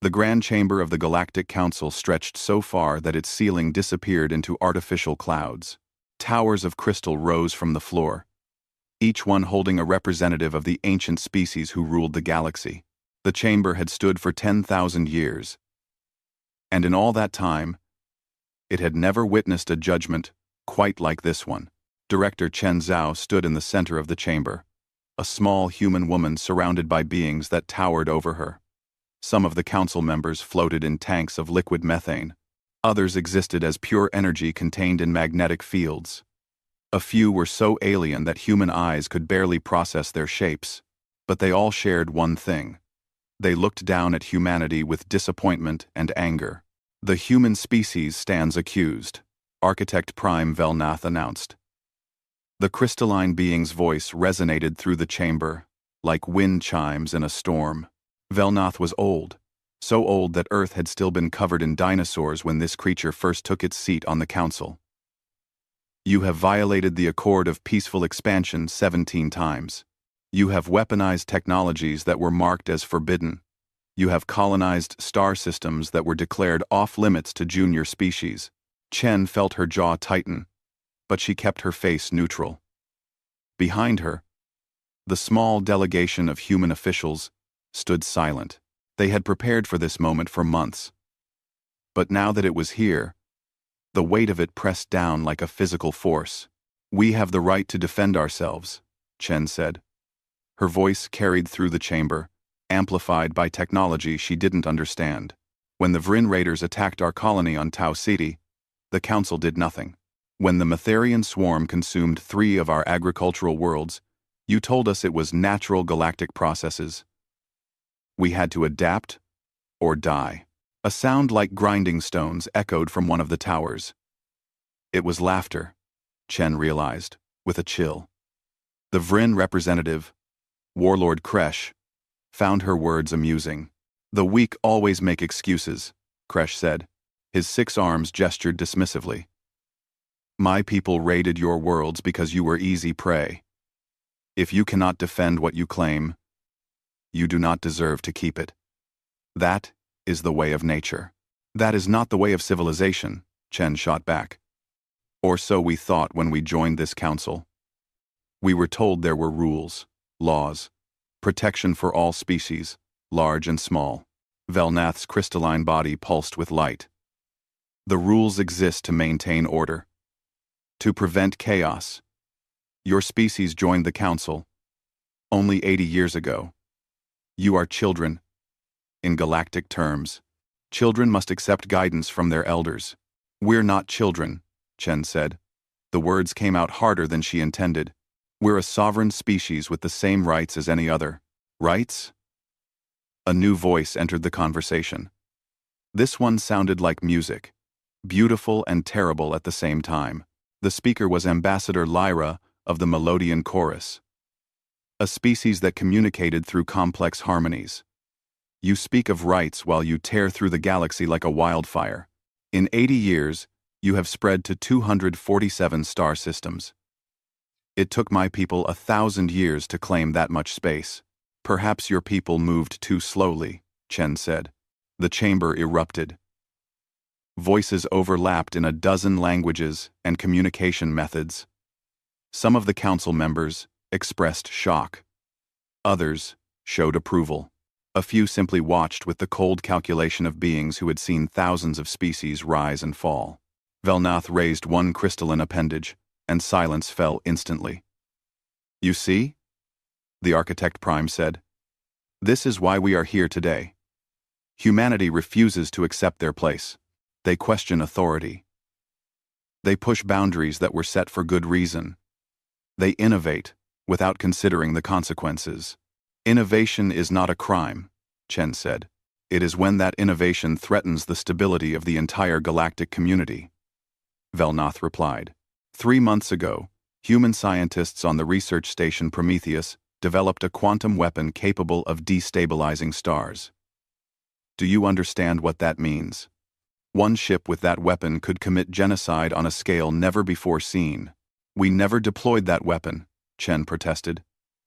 The grand chamber of the Galactic Council stretched so far that its ceiling disappeared into artificial clouds. Towers of crystal rose from the floor, each one holding a representative of the ancient species who ruled the galaxy. The chamber had stood for 10,000 years, and in all that time, it had never witnessed a judgment quite like this one. Director Chen Zhao stood in the center of the chamber, a small human woman surrounded by beings that towered over her. Some of the council members floated in tanks of liquid methane. Others existed as pure energy contained in magnetic fields. A few were so alien that human eyes could barely process their shapes, but they all shared one thing. They looked down at humanity with disappointment and anger. "The human species stands accused," Architect Prime Velnath announced. The crystalline being's voice resonated through the chamber, like wind chimes in a storm. Velnath was old, so old that Earth had still been covered in dinosaurs when this creature first took its seat on the council. "You have violated the Accord of Peaceful Expansion 17 times. You have weaponized technologies that were marked as forbidden. You have colonized star systems that were declared off-limits to junior species." Chen felt her jaw tighten, but she kept her face neutral. Behind her, the small delegation of human officials stood silent. They had prepared for this moment for months. But now that it was here, the weight of it pressed down like a physical force. "We have the right to defend ourselves," Chen said. Her voice carried through the chamber, amplified by technology she didn't understand. "When the Vrin raiders attacked our colony on Tau City, the Council did nothing. When the Matherian swarm consumed 3 of our agricultural worlds, you told us it was natural galactic processes. We had to adapt or die." A sound like grinding stones echoed from one of the towers. It was laughter, Chen realized, with a chill. The Vrin representative, Warlord Kresh, found her words amusing. "The weak always make excuses," Kresh said. His 6 arms gestured dismissively. "My people raided your worlds because you were easy prey. If you cannot defend what you claim, you do not deserve to keep it. That is the way of nature." "That is not the way of civilization," Chen shot back. "Or so we thought when we joined this council. We were told there were rules, laws, protection for all species, large and small." Velnath's crystalline body pulsed with light. "The rules exist to maintain order, to prevent chaos. Your species joined the council only 80 years ago. You are children. In galactic terms, children must accept guidance from their elders." "We're not children," Chen said. The words came out harder than she intended. "We're a sovereign species with the same rights as any other." "Rights?" A new voice entered the conversation. This one sounded like music, beautiful and terrible at the same time. The speaker was Ambassador Lyra of the Melodian Chorus, a species that communicated through complex harmonies. "You speak of rights while you tear through the galaxy like a wildfire. In 80 years, you have spread to 247 star systems. It took my people 1,000 years to claim that much space. Perhaps your people moved too slowly," Chen said. The chamber erupted. Voices overlapped in a dozen languages and communication methods. Some of the council members expressed shock. Others showed approval. A few simply watched with the cold calculation of beings who had seen thousands of species rise and fall. Velnath raised one crystalline appendage, and silence fell instantly. "You see?" the Architect Prime said. "This is why we are here today. Humanity refuses to accept their place. They question authority. They push boundaries that were set for good reason. They innovate without considering the consequences. Innovation is not a crime," Chen said. "It is when that innovation threatens the stability of the entire galactic community." Velnath replied. 3 months ago, human scientists on the research station Prometheus developed a quantum weapon capable of destabilizing stars. Do you understand what that means? One ship with that weapon could commit genocide on a scale never before seen. "We never deployed that weapon," Chen protested.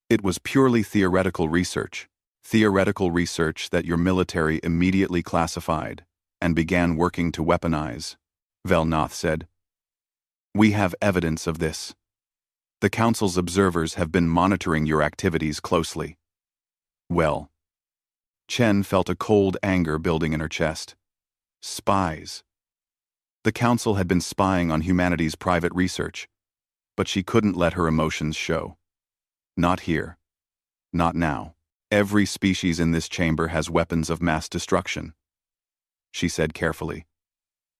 "It was purely theoretical research. Theoretical research that your military immediately classified and began working to weaponize, Velnath said. We have evidence of this. The Council's observers have been monitoring your activities closely. Well. Chen felt a cold anger building in her chest. Spies. The Council had been spying on humanity's private research, but she couldn't let her emotions show. Not here. Not now. Every species in this chamber has weapons of mass destruction, she said carefully.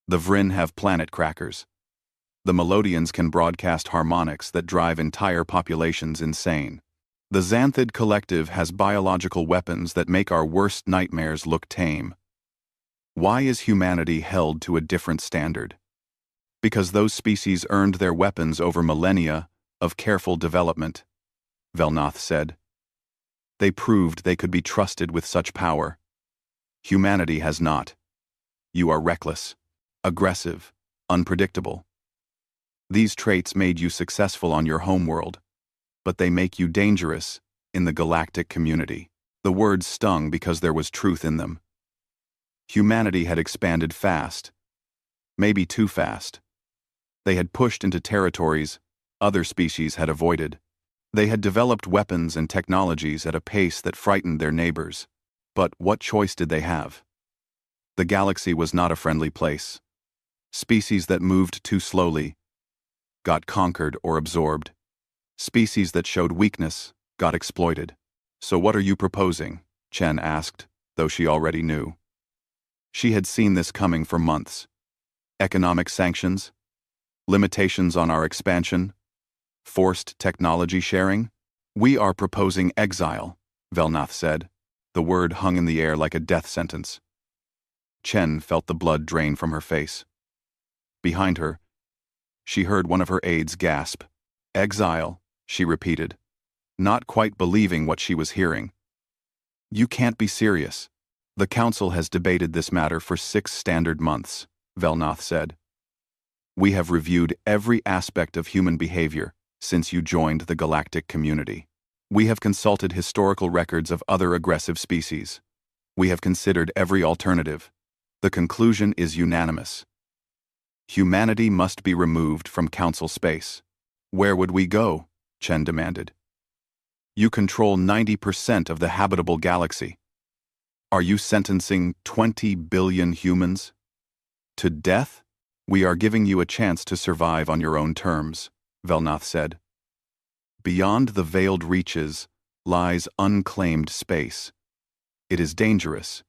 The Vryn have planet crackers. The Melodians can broadcast harmonics that drive entire populations insane. The Xanthid Collective has biological weapons that make our worst nightmares look tame. Why is humanity held to a different standard? Because those species earned their weapons over millennia of careful development, Velnath said. They proved they could be trusted with such power. Humanity has not. You are reckless, aggressive, unpredictable. These traits made you successful on your homeworld, but they make you dangerous in the galactic community. The words stung because there was truth in them. Humanity had expanded fast, maybe too fast. They had pushed into territories other species had avoided. They had developed weapons and technologies at a pace that frightened their neighbors. But what choice did they have? The galaxy was not a friendly place. Species that moved too slowly got conquered or absorbed. Species that showed weakness got exploited. So what are you proposing? Chen asked, though she already knew. She had seen this coming for months. Economic sanctions? Limitations on our expansion? Forced technology sharing? We are proposing exile, Velnath said. The word hung in the air like a death sentence. Chen felt the blood drain from her face. Behind her, she heard one of her aides gasp. Exile, she repeated, not quite believing what she was hearing. You can't be serious. The Council has debated this matter for 6 standard months, Velnath said. We have reviewed every aspect of human behavior since you joined the galactic community. We have consulted historical records of other aggressive species. We have considered every alternative. The conclusion is unanimous. Humanity must be removed from Council space. Where would we go? Chen demanded. You control 90% of the habitable galaxy. Are you sentencing 20 billion humans to death? We are giving you a chance to survive on your own terms, Velnath said. Beyond the veiled reaches lies unclaimed space. It is dangerous,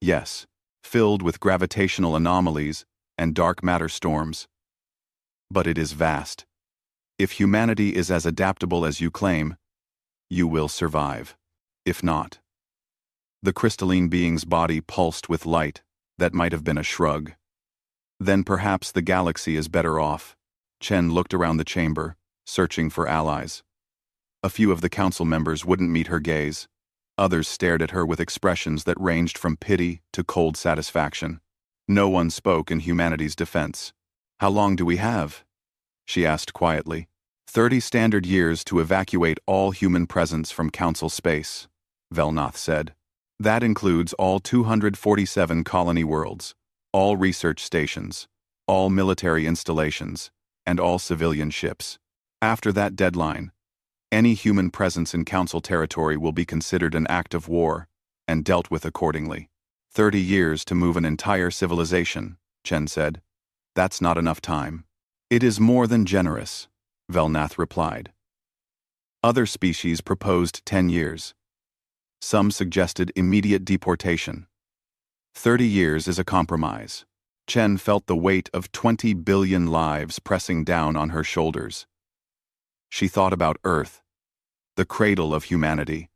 yes, filled with gravitational anomalies and dark matter storms. But it is vast. If humanity is as adaptable as you claim, you will survive. If not. The crystalline being's body pulsed with light that might have been a shrug. Then perhaps the galaxy is better off. Chen looked around the chamber, searching for allies. A few of the Council members wouldn't meet her gaze. Others stared at her with expressions that ranged from pity to cold satisfaction. No one spoke in humanity's defense. How long do we have? She asked quietly. 30 standard years to evacuate all human presence from Council space, Velnath said. That includes all 247 colony worlds, all research stations, all military installations, and all civilian ships. After that deadline, any human presence in Council territory will be considered an act of war and dealt with accordingly. 30 years to move an entire civilization, Chen said. That's not enough time. It is more than generous, Velnath replied. Other species proposed 10 years. Some suggested immediate deportation. 30 years is a compromise. Chen felt the weight of 20 billion lives pressing down on her shoulders. She thought about Earth, the cradle of humanity,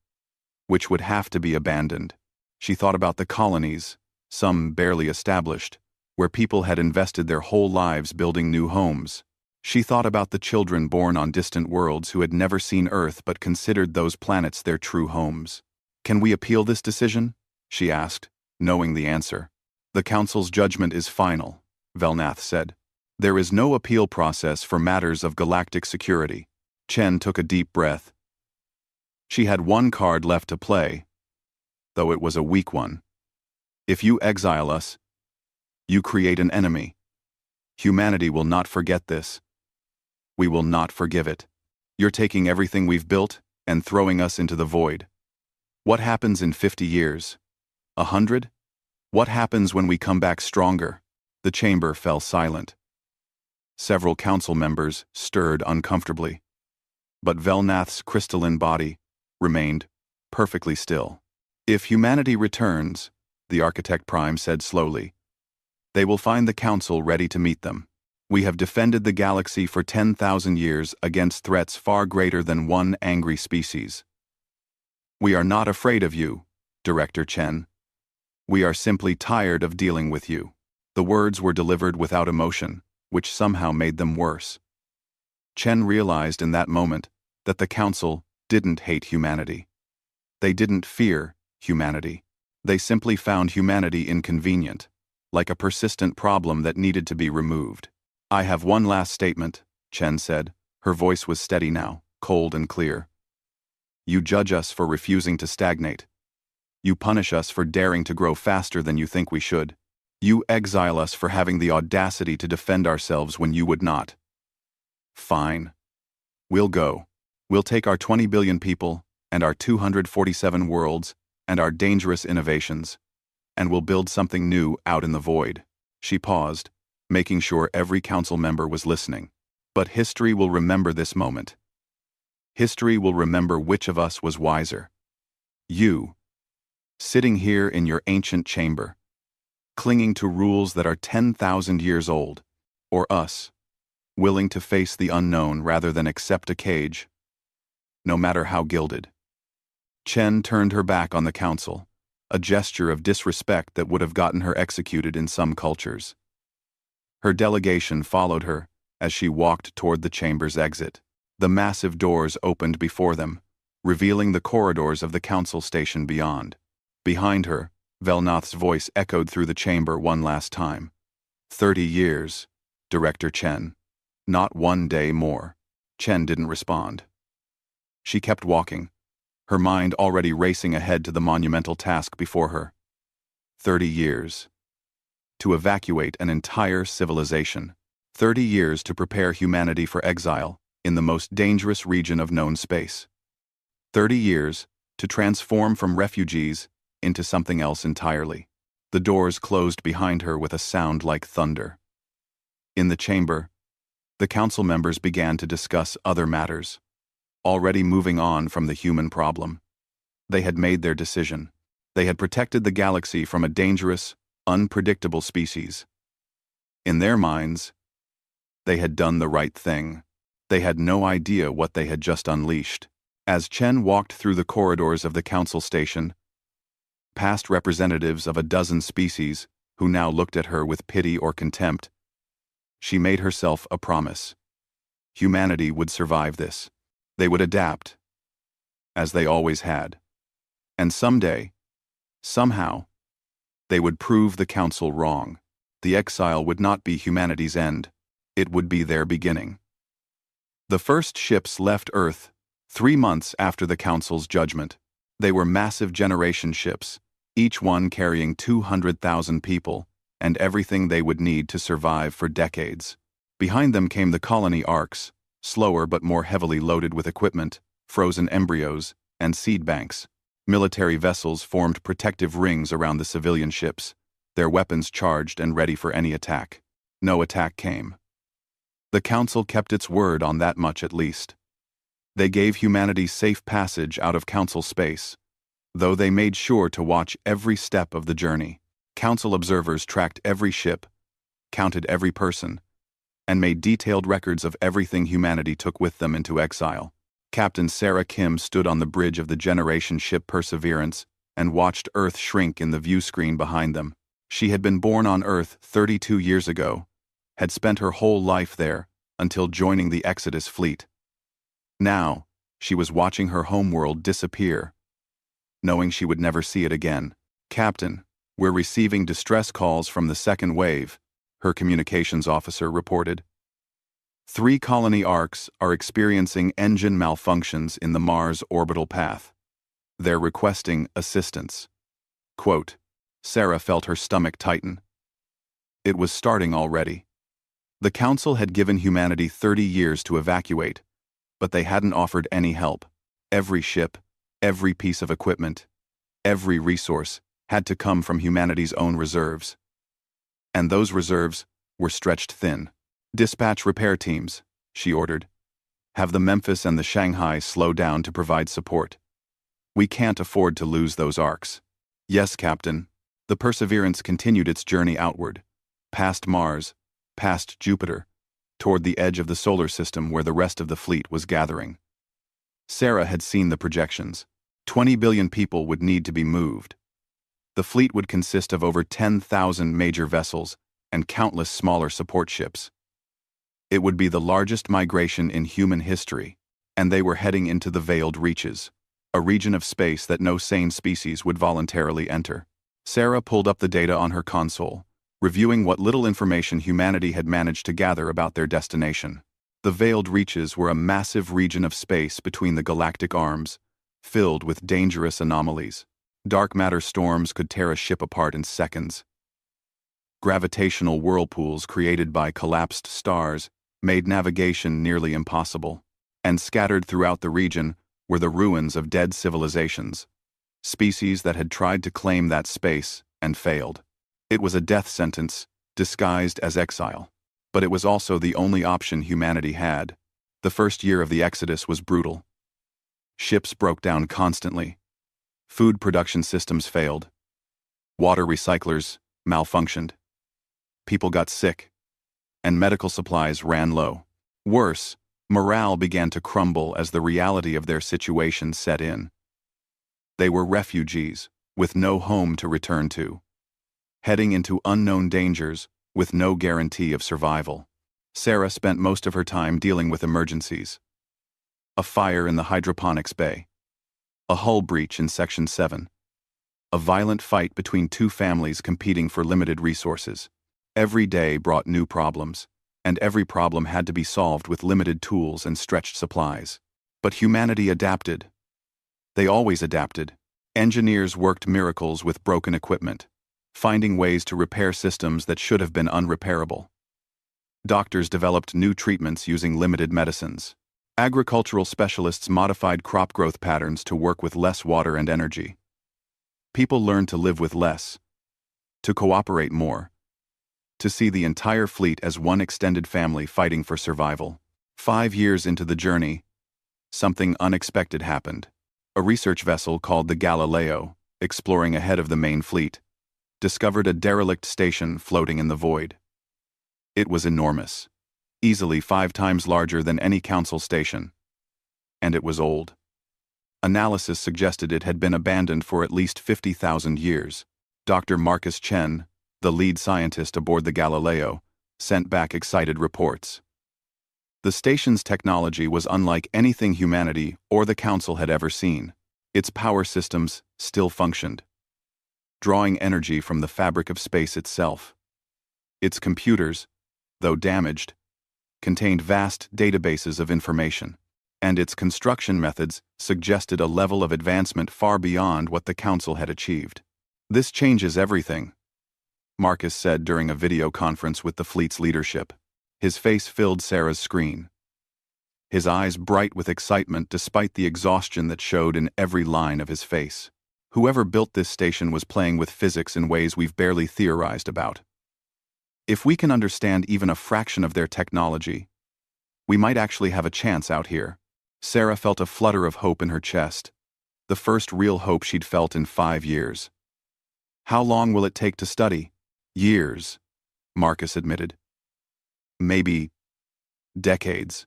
which would have to be abandoned. She thought about the colonies, some barely established, where people had invested their whole lives building new homes. She thought about the children born on distant worlds who had never seen Earth but considered those planets their true homes. Can we appeal this decision? She asked, knowing the answer. The Council's judgment is final, Velnath said. There is no appeal process for matters of galactic security. Chen took a deep breath. She had one card left to play, though it was a weak one. If you exile us, you create an enemy. Humanity will not forget this. We will not forgive it. You're taking everything we've built and throwing us into the void. What happens in 50 years? 100? What happens when we come back stronger? The chamber fell silent. Several council members stirred uncomfortably. But Velnath's crystalline body remained perfectly still. If humanity returns, the Architect Prime said slowly, they will find the council ready to meet them. We have defended the galaxy for 10,000 years against threats far greater than one angry species. We are not afraid of you, Director Chen. We are simply tired of dealing with you. The words were delivered without emotion, which somehow made them worse. Chen realized in that moment that the council didn't hate humanity. They didn't fear humanity. They simply found humanity inconvenient, like a persistent problem that needed to be removed. I have one last statement, Chen said. Her voice was steady now, cold and clear. You judge us for refusing to stagnate. You punish us for daring to grow faster than you think we should. You exile us for having the audacity to defend ourselves when you would not. Fine. We'll go. We'll take our 20 billion people, and our 247 worlds, and our dangerous innovations, and we'll build something new out in the void. She paused, making sure every council member was listening. But history will remember this moment. History will remember which of us was wiser. You, sitting here in your ancient chamber, clinging to rules that are 10,000 years old, or us, willing to face the unknown rather than accept a cage, no matter how gilded. Chen turned her back on the council, a gesture of disrespect that would have gotten her executed in some cultures. Her delegation followed her as she walked toward the chamber's exit. The massive doors opened before them, revealing the corridors of the council station beyond. Behind her, Velnath's voice echoed through the chamber one last time. 30 years, Director Chen. Not 1 day more. Chen didn't respond. She kept walking, her mind already racing ahead to the monumental task before her. 30 years. To evacuate an entire civilization. 30 years to prepare humanity for exile in the most dangerous region of known space. 30 years to transform from refugees into something else entirely. The doors closed behind her with a sound like thunder. In the chamber, the council members began to discuss other matters, already moving on from the human problem. They had made their decision. They had protected the galaxy from a dangerous, unpredictable species. In their minds, they had done the right thing. They had no idea what they had just unleashed. As Chen walked through the corridors of the council station, past representatives of a dozen species who now looked at her with pity or contempt, she made herself a promise. Humanity would survive this. They would adapt, as they always had. And someday, somehow, they would prove the council wrong. The exile would not be humanity's end. It would be their beginning. The first ships left Earth 3 months after the council's judgment. They were massive generation ships, each one carrying 200,000 people and everything they would need to survive for decades. Behind them came the colony arcs, slower but more heavily loaded with equipment, frozen embryos, and seed banks. Military vessels formed protective rings around the civilian ships, their weapons charged and ready for any attack. No attack came. The Council kept its word on that much at least. They gave humanity safe passage out of Council space, though they made sure to watch every step of the journey. Council observers tracked every ship, counted every person, and made detailed records of everything humanity took with them into exile. Captain Sarah Kim stood on the bridge of the generation ship Perseverance and watched Earth shrink in the view screen behind them. She had been born on Earth 32 years ago, had spent her whole life there until joining the Exodus fleet. Now, she was watching her homeworld disappear, knowing she would never see it again. Captain, we're receiving distress calls from the second wave, her communications officer reported. 3 colony arcs are experiencing engine malfunctions in the Mars orbital path. They're requesting assistance. Quote, Sarah felt her stomach tighten. It was starting already. The Council had given humanity 30 years to evacuate, but they hadn't offered any help. Every ship, every piece of equipment, every resource had to come from humanity's own reserves. And those reserves were stretched thin. Dispatch repair teams, she ordered. Have the Memphis and the Shanghai slow down to provide support. We can't afford to lose those arcs. Yes, Captain. The Perseverance continued its journey outward, past Mars, past Jupiter, toward the edge of the solar system where the rest of the fleet was gathering. Sarah had seen the projections. 20 billion people would need to be moved. The fleet would consist of over 10,000 major vessels and countless smaller support ships. It would be the largest migration in human history, and they were heading into the veiled reaches, a region of space that no sane species would voluntarily enter. Sarah pulled up the data on her console, reviewing what little information humanity had managed to gather about their destination. The veiled reaches were a massive region of space between the galactic arms, filled with dangerous anomalies. Dark matter storms could tear a ship apart in seconds. Gravitational whirlpools created by collapsed stars made navigation nearly impossible, and scattered throughout the region were the ruins of dead civilizations, species that had tried to claim that space and failed. It was a death sentence, disguised as exile. But it was also the only option humanity had. The first year of the Exodus was brutal. Ships broke down constantly. Food production systems failed. Water recyclers malfunctioned. People got sick. And medical supplies ran low. Worse, morale began to crumble as the reality of their situation set in. They were refugees, with no home to return to, heading into unknown dangers with no guarantee of survival. Sarah spent most of her time dealing with emergencies. A fire in the hydroponics bay. A hull breach in Section 7. A violent fight between two families competing for limited resources. Every day brought new problems, and every problem had to be solved with limited tools and stretched supplies. But humanity adapted. They always adapted. Engineers worked miracles with broken equipment, finding ways to repair systems that should have been unrepairable. Doctors developed new treatments using limited medicines. Agricultural specialists modified crop growth patterns to work with less water and energy. People learned to live with less, to cooperate more, to see the entire fleet as one extended family fighting for survival. 5 years into the journey, something unexpected happened. A research vessel called the Galileo, exploring ahead of the main fleet, discovered a derelict station floating in the void. It was enormous, easily 5 times larger than any council station. And it was old. Analysis suggested it had been abandoned for at least 50,000 years. Dr. Marcus Chen, the lead scientist aboard the Galileo, sent back excited reports. The station's technology was unlike anything humanity or the Council had ever seen. Its power systems still functioned, drawing energy from the fabric of space itself. Its computers, though damaged, contained vast databases of information, and its construction methods suggested a level of advancement far beyond what the Council had achieved. This changes everything, Marcus said during a video conference with the fleet's leadership. His face filled Sarah's screen, his eyes bright with excitement despite the exhaustion that showed in every line of his face. Whoever built this station was playing with physics in ways we've barely theorized about. If we can understand even a fraction of their technology, we might actually have a chance out here. Sarah felt a flutter of hope in her chest, the first real hope she'd felt in 5 years. How long will it take to study? Years, Marcus admitted. Maybe decades.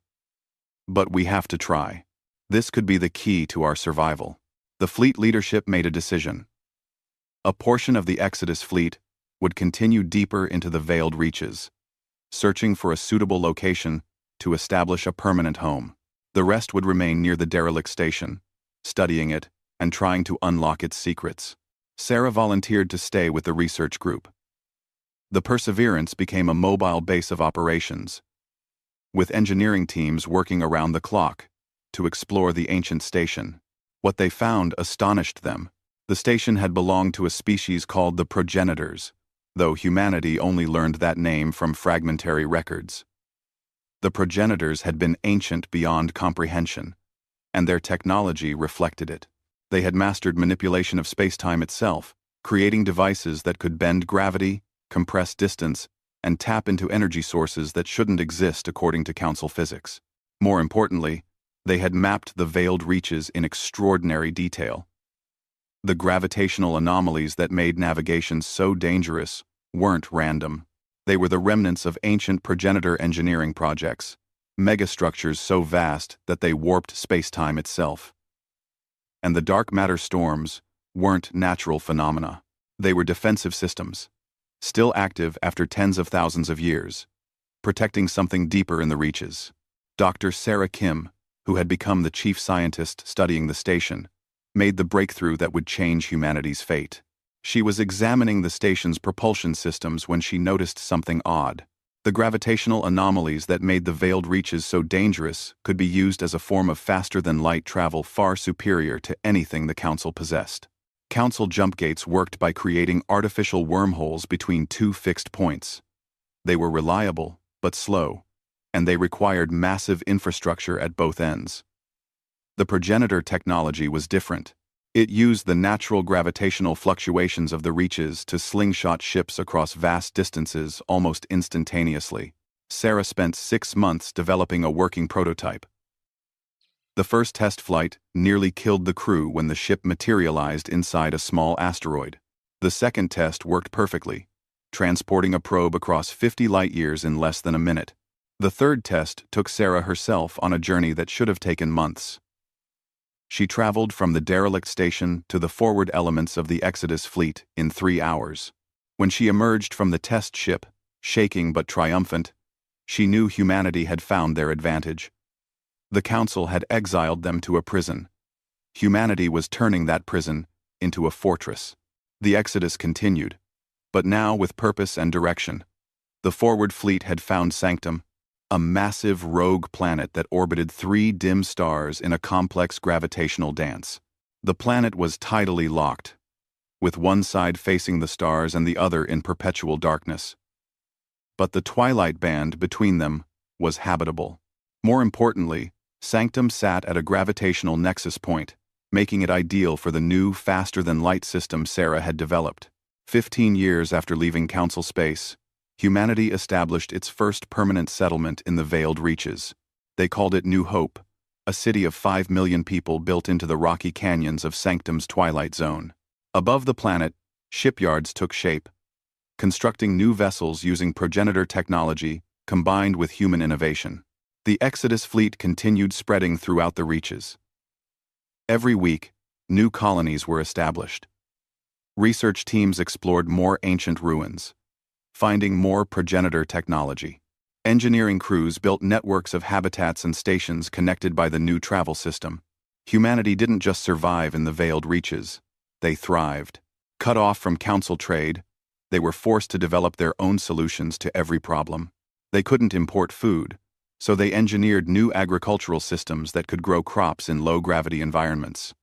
But we have to try. This could be the key to our survival. The fleet leadership made a decision. A portion of the Exodus fleet would continue deeper into the veiled reaches, searching for a suitable location to establish a permanent home. The rest would remain near the derelict station, studying it and trying to unlock its secrets. Sarah volunteered to stay with the research group. The Perseverance became a mobile base of operations, with engineering teams working around the clock to explore the ancient station. What they found astonished them. The station had belonged to a species called the progenitors, though humanity only learned that name from fragmentary records. The progenitors had been ancient beyond comprehension, and their technology reflected it. They had mastered manipulation of space-time itself, creating devices that could bend gravity, compress distance, and tap into energy sources that shouldn't exist according to Council physics. More importantly, they had mapped the veiled reaches in extraordinary detail. The gravitational anomalies that made navigation so dangerous weren't random. They were the remnants of ancient progenitor engineering projects, megastructures so vast that they warped space-time itself. And the dark matter storms weren't natural phenomena. They were defensive systems, still active after tens of thousands of years, protecting something deeper in the reaches. Dr. Sarah Kim, who had become the chief scientist studying the station, made the breakthrough that would change humanity's fate. She was examining the station's propulsion systems when she noticed something odd. The gravitational anomalies that made the veiled reaches so dangerous could be used as a form of faster-than-light travel far superior to anything the Council possessed. Council jump gates worked by creating artificial wormholes between two fixed points. They were reliable, but slow, and they required massive infrastructure at both ends. The progenitor technology was different. It used the natural gravitational fluctuations of the reaches to slingshot ships across vast distances almost instantaneously. Sarah spent 6 months developing a working prototype. The first test flight nearly killed the crew when the ship materialized inside a small asteroid. The second test worked perfectly, transporting a probe across 50 light-years in less than a minute. The third test took Sarah herself on a journey that should have taken months. She traveled from the derelict station to the forward elements of the Exodus fleet in 3 hours. When she emerged from the test ship, shaking but triumphant, she knew humanity had found their advantage. The Council had exiled them to a prison. Humanity was turning that prison into a fortress. The Exodus continued, but now with purpose and direction. The forward fleet had found Sanctum, a massive rogue planet that orbited 3 dim stars in a complex gravitational dance. The planet was tidally locked, with one side facing the stars and the other in perpetual darkness. But the twilight band between them was habitable. More importantly, Sanctum sat at a gravitational nexus point, making it ideal for the new, faster-than-light system Sarah had developed. 15 years after leaving Council space, humanity established its first permanent settlement in the veiled reaches. They called it New Hope, a city of 5 million people built into the rocky canyons of Sanctum's twilight zone. Above the planet, shipyards took shape, constructing new vessels using progenitor technology combined with human innovation. The Exodus fleet continued spreading throughout the reaches. Every week, new colonies were established. Research teams explored more ancient ruins, finding more progenitor technology. Engineering crews built networks of habitats and stations connected by the new travel system. Humanity didn't just survive in the veiled reaches, they thrived. Cut off from Council trade, they were forced to develop their own solutions to every problem. They couldn't import food, so they engineered new agricultural systems that could grow crops in low-gravity environments.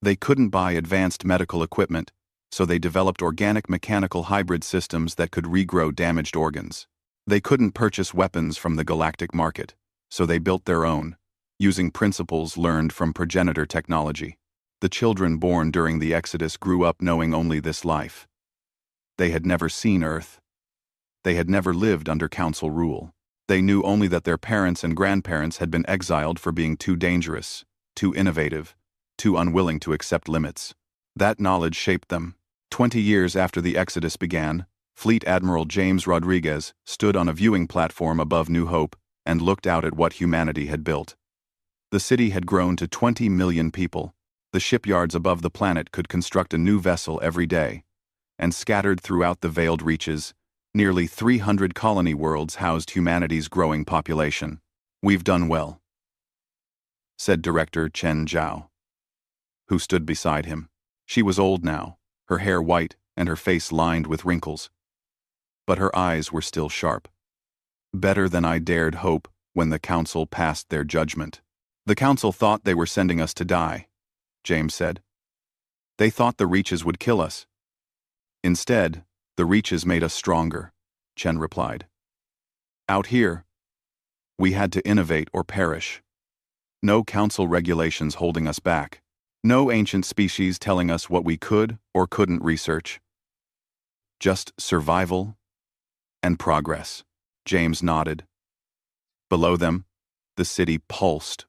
They couldn't buy advanced medical equipment, so they developed organic mechanical hybrid systems that could regrow damaged organs. They couldn't purchase weapons from the galactic market, so they built their own, using principles learned from progenitor technology. The children born during the Exodus grew up knowing only this life. They had never seen Earth. They had never lived under Council rule. They knew only that their parents and grandparents had been exiled for being too dangerous, too innovative, too unwilling to accept limits. That knowledge shaped them. 20 years after the Exodus began, Fleet Admiral James Rodriguez stood on a viewing platform above New Hope and looked out at what humanity had built. The city had grown to 20 million people. The shipyards above the planet could construct a new vessel every day. And scattered throughout the veiled reaches, nearly 300 colony worlds housed humanity's growing population. "We've done well," said Director Chen Zhao, who stood beside him. She was old now, her hair white and her face lined with wrinkles. But her eyes were still sharp. "Better than I dared hope when the Council passed their judgment." "The Council thought they were sending us to die," James said. They thought the reaches would kill us. Instead, the reaches made us stronger, Chen replied. Out here, we had to innovate or perish. No council regulations holding us back. No ancient species telling us what we could or couldn't research. Just survival and progress. James nodded. Below them, the city pulsed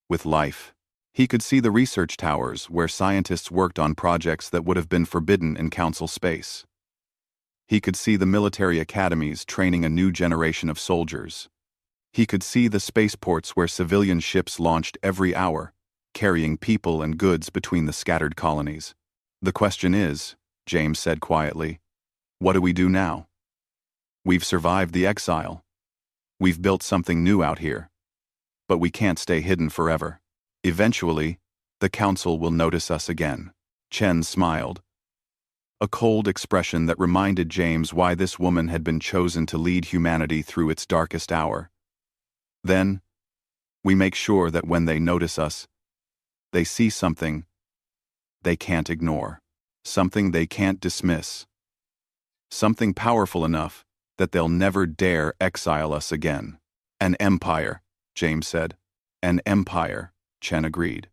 with life. He could see the research towers where scientists worked on projects that would have been forbidden in council space. He could see the military academies training a new generation of soldiers. He could see the spaceports where civilian ships launched every hour, carrying people and goods between the scattered colonies. The question is, James said quietly, what do we do now? We've survived the exile. We've built something new out here. But we can't stay hidden forever. Eventually, the council will notice us again. Chen smiled. A cold expression that reminded James why this woman had been chosen to lead humanity through its darkest hour. Then, we make sure that when they notice us, they see something they can't ignore, something they can't dismiss, something powerful enough that they'll never dare exile us again. An empire, James said. An empire, Chen agreed.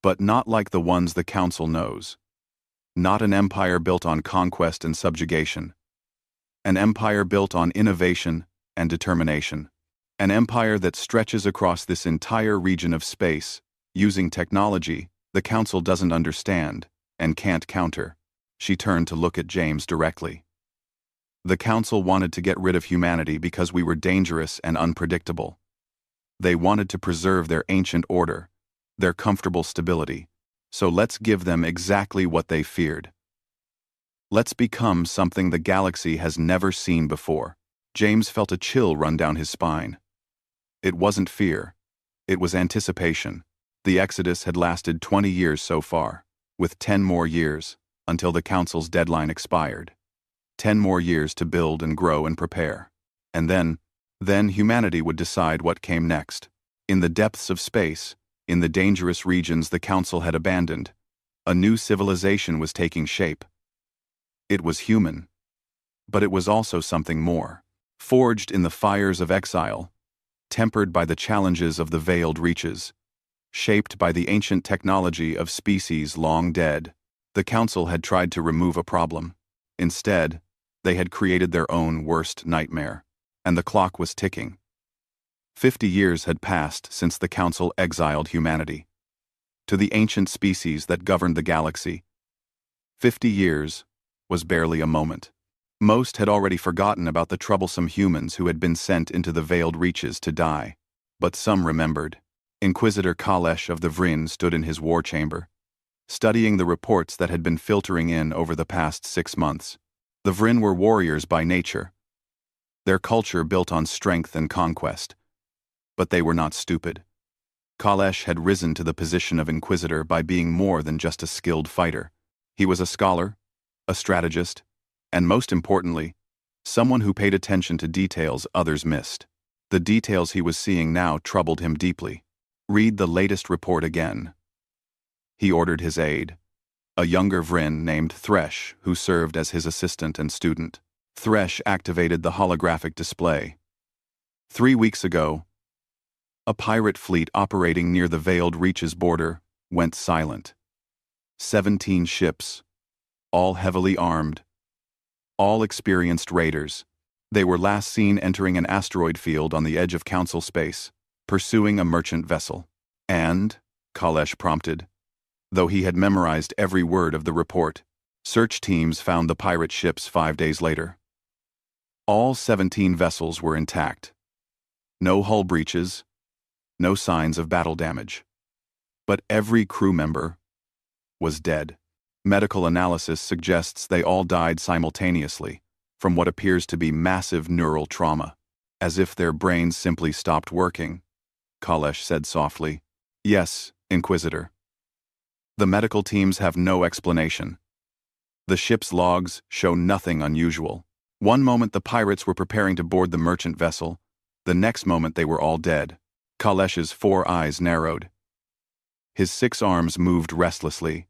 But not like the ones the council knows. Not an empire built on conquest and subjugation. An empire built on innovation and determination. An empire that stretches across this entire region of space, using technology the council doesn't understand and can't counter. She turned to look at James directly. The council wanted to get rid of humanity because we were dangerous and unpredictable. They wanted to preserve their ancient order, their comfortable stability, so let's give them exactly what they feared. Let's become something the galaxy has never seen before. James felt a chill run down his spine. It wasn't fear. It was anticipation. The Exodus had lasted 20 years so far, with 10 more years, until the Council's deadline expired. 10 more years to build and grow and prepare. And then humanity would decide what came next. In the depths of space, in the dangerous regions the Council had abandoned, a new civilization was taking shape. It was human, but it was also something more. Forged in the fires of exile, tempered by the challenges of the veiled reaches, shaped by the ancient technology of species long dead, the Council had tried to remove a problem. Instead, they had created their own worst nightmare, and the clock was ticking. 50 years had passed since the Council exiled humanity. To the ancient species that governed the galaxy, 50 years was barely a moment. Most had already forgotten about the troublesome humans who had been sent into the veiled reaches to die. But some remembered. Inquisitor Kalesh of the Vryn stood in his war chamber, studying the reports that had been filtering in over the past 6 months. The Vryn were warriors by nature, their culture built on strength and conquest. But they were not stupid. Kalesh had risen to the position of Inquisitor by being more than just a skilled fighter. He was a scholar, a strategist, and most importantly, someone who paid attention to details others missed. The details he was seeing now troubled him deeply. Read the latest report again. He ordered his aide, a younger Vryn named Thresh, who served as his assistant and student. Thresh activated the holographic display. 3 weeks ago, a pirate fleet operating near the Veiled Reaches border went silent. 17 ships, all heavily armed, all experienced raiders. They were last seen entering an asteroid field on the edge of Council space, pursuing a merchant vessel. And, Kalesh prompted, though he had memorized every word of the report, search teams found the pirate ships 5 days later. All 17 vessels were intact. No hull breaches, no signs of battle damage. But every crew member was dead. Medical analysis suggests they all died simultaneously, from what appears to be massive neural trauma, as if their brains simply stopped working. Kalesh said softly, "Yes, Inquisitor. The medical teams have no explanation. The ship's logs show nothing unusual. One moment the pirates were preparing to board the merchant vessel, the next moment they were all dead." Kalesh's 4 eyes narrowed. His 6 arms moved restlessly,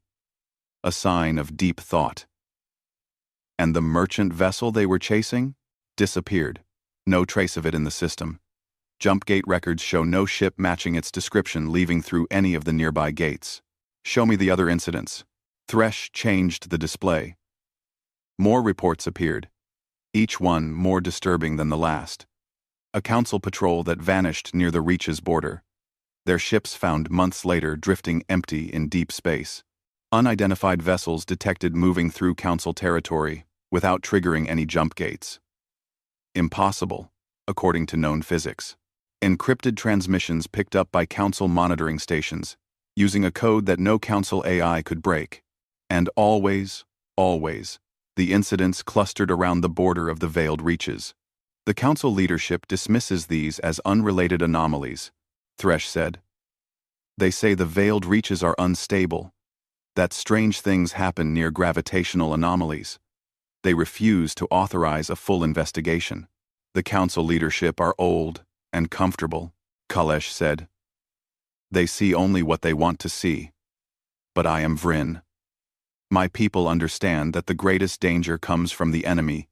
a sign of deep thought. And the merchant vessel they were chasing? Disappeared. No trace of it in the system. Jump gate records show no ship matching its description leaving through any of the nearby gates. Show me the other incidents. Thresh changed the display. More reports appeared, each one more disturbing than the last. A council patrol that vanished near the Reach's border. Their ships found months later drifting empty in deep space. Unidentified vessels detected moving through council territory without triggering any jump gates. Impossible, according to known physics. Encrypted transmissions picked up by council monitoring stations, using a code that no council AI could break. And always, the incidents clustered around the border of the Veiled Reaches. The council leadership dismisses these as unrelated anomalies, Thresh said. They say the Veiled Reaches are unstable, that strange things happen near gravitational anomalies. They refuse to authorize a full investigation. The council leadership are old and comfortable, Kalesh said. They see only what they want to see. But I am Vryn. My people understand that the greatest danger comes from the enemy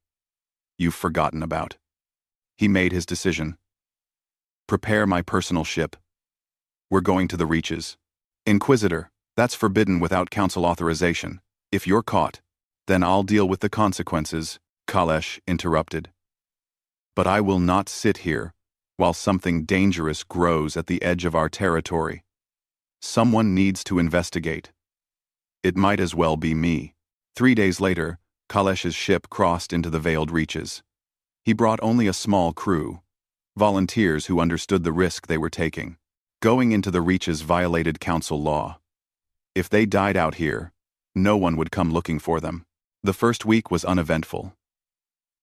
you've forgotten about. He made his decision. Prepare my personal ship. We're going to the Reaches. Inquisitor, that's forbidden without council authorization. If you're caught, then I'll deal with the consequences, Kalesh interrupted. But I will not sit here while something dangerous grows at the edge of our territory. Someone needs to investigate. It might as well be me. 3 days later, Kalesh's ship crossed into the Veiled Reaches. He brought only a small crew, volunteers who understood the risk they were taking. Going into the Reaches violated council law. If they died out here, no one would come looking for them. The first week was uneventful.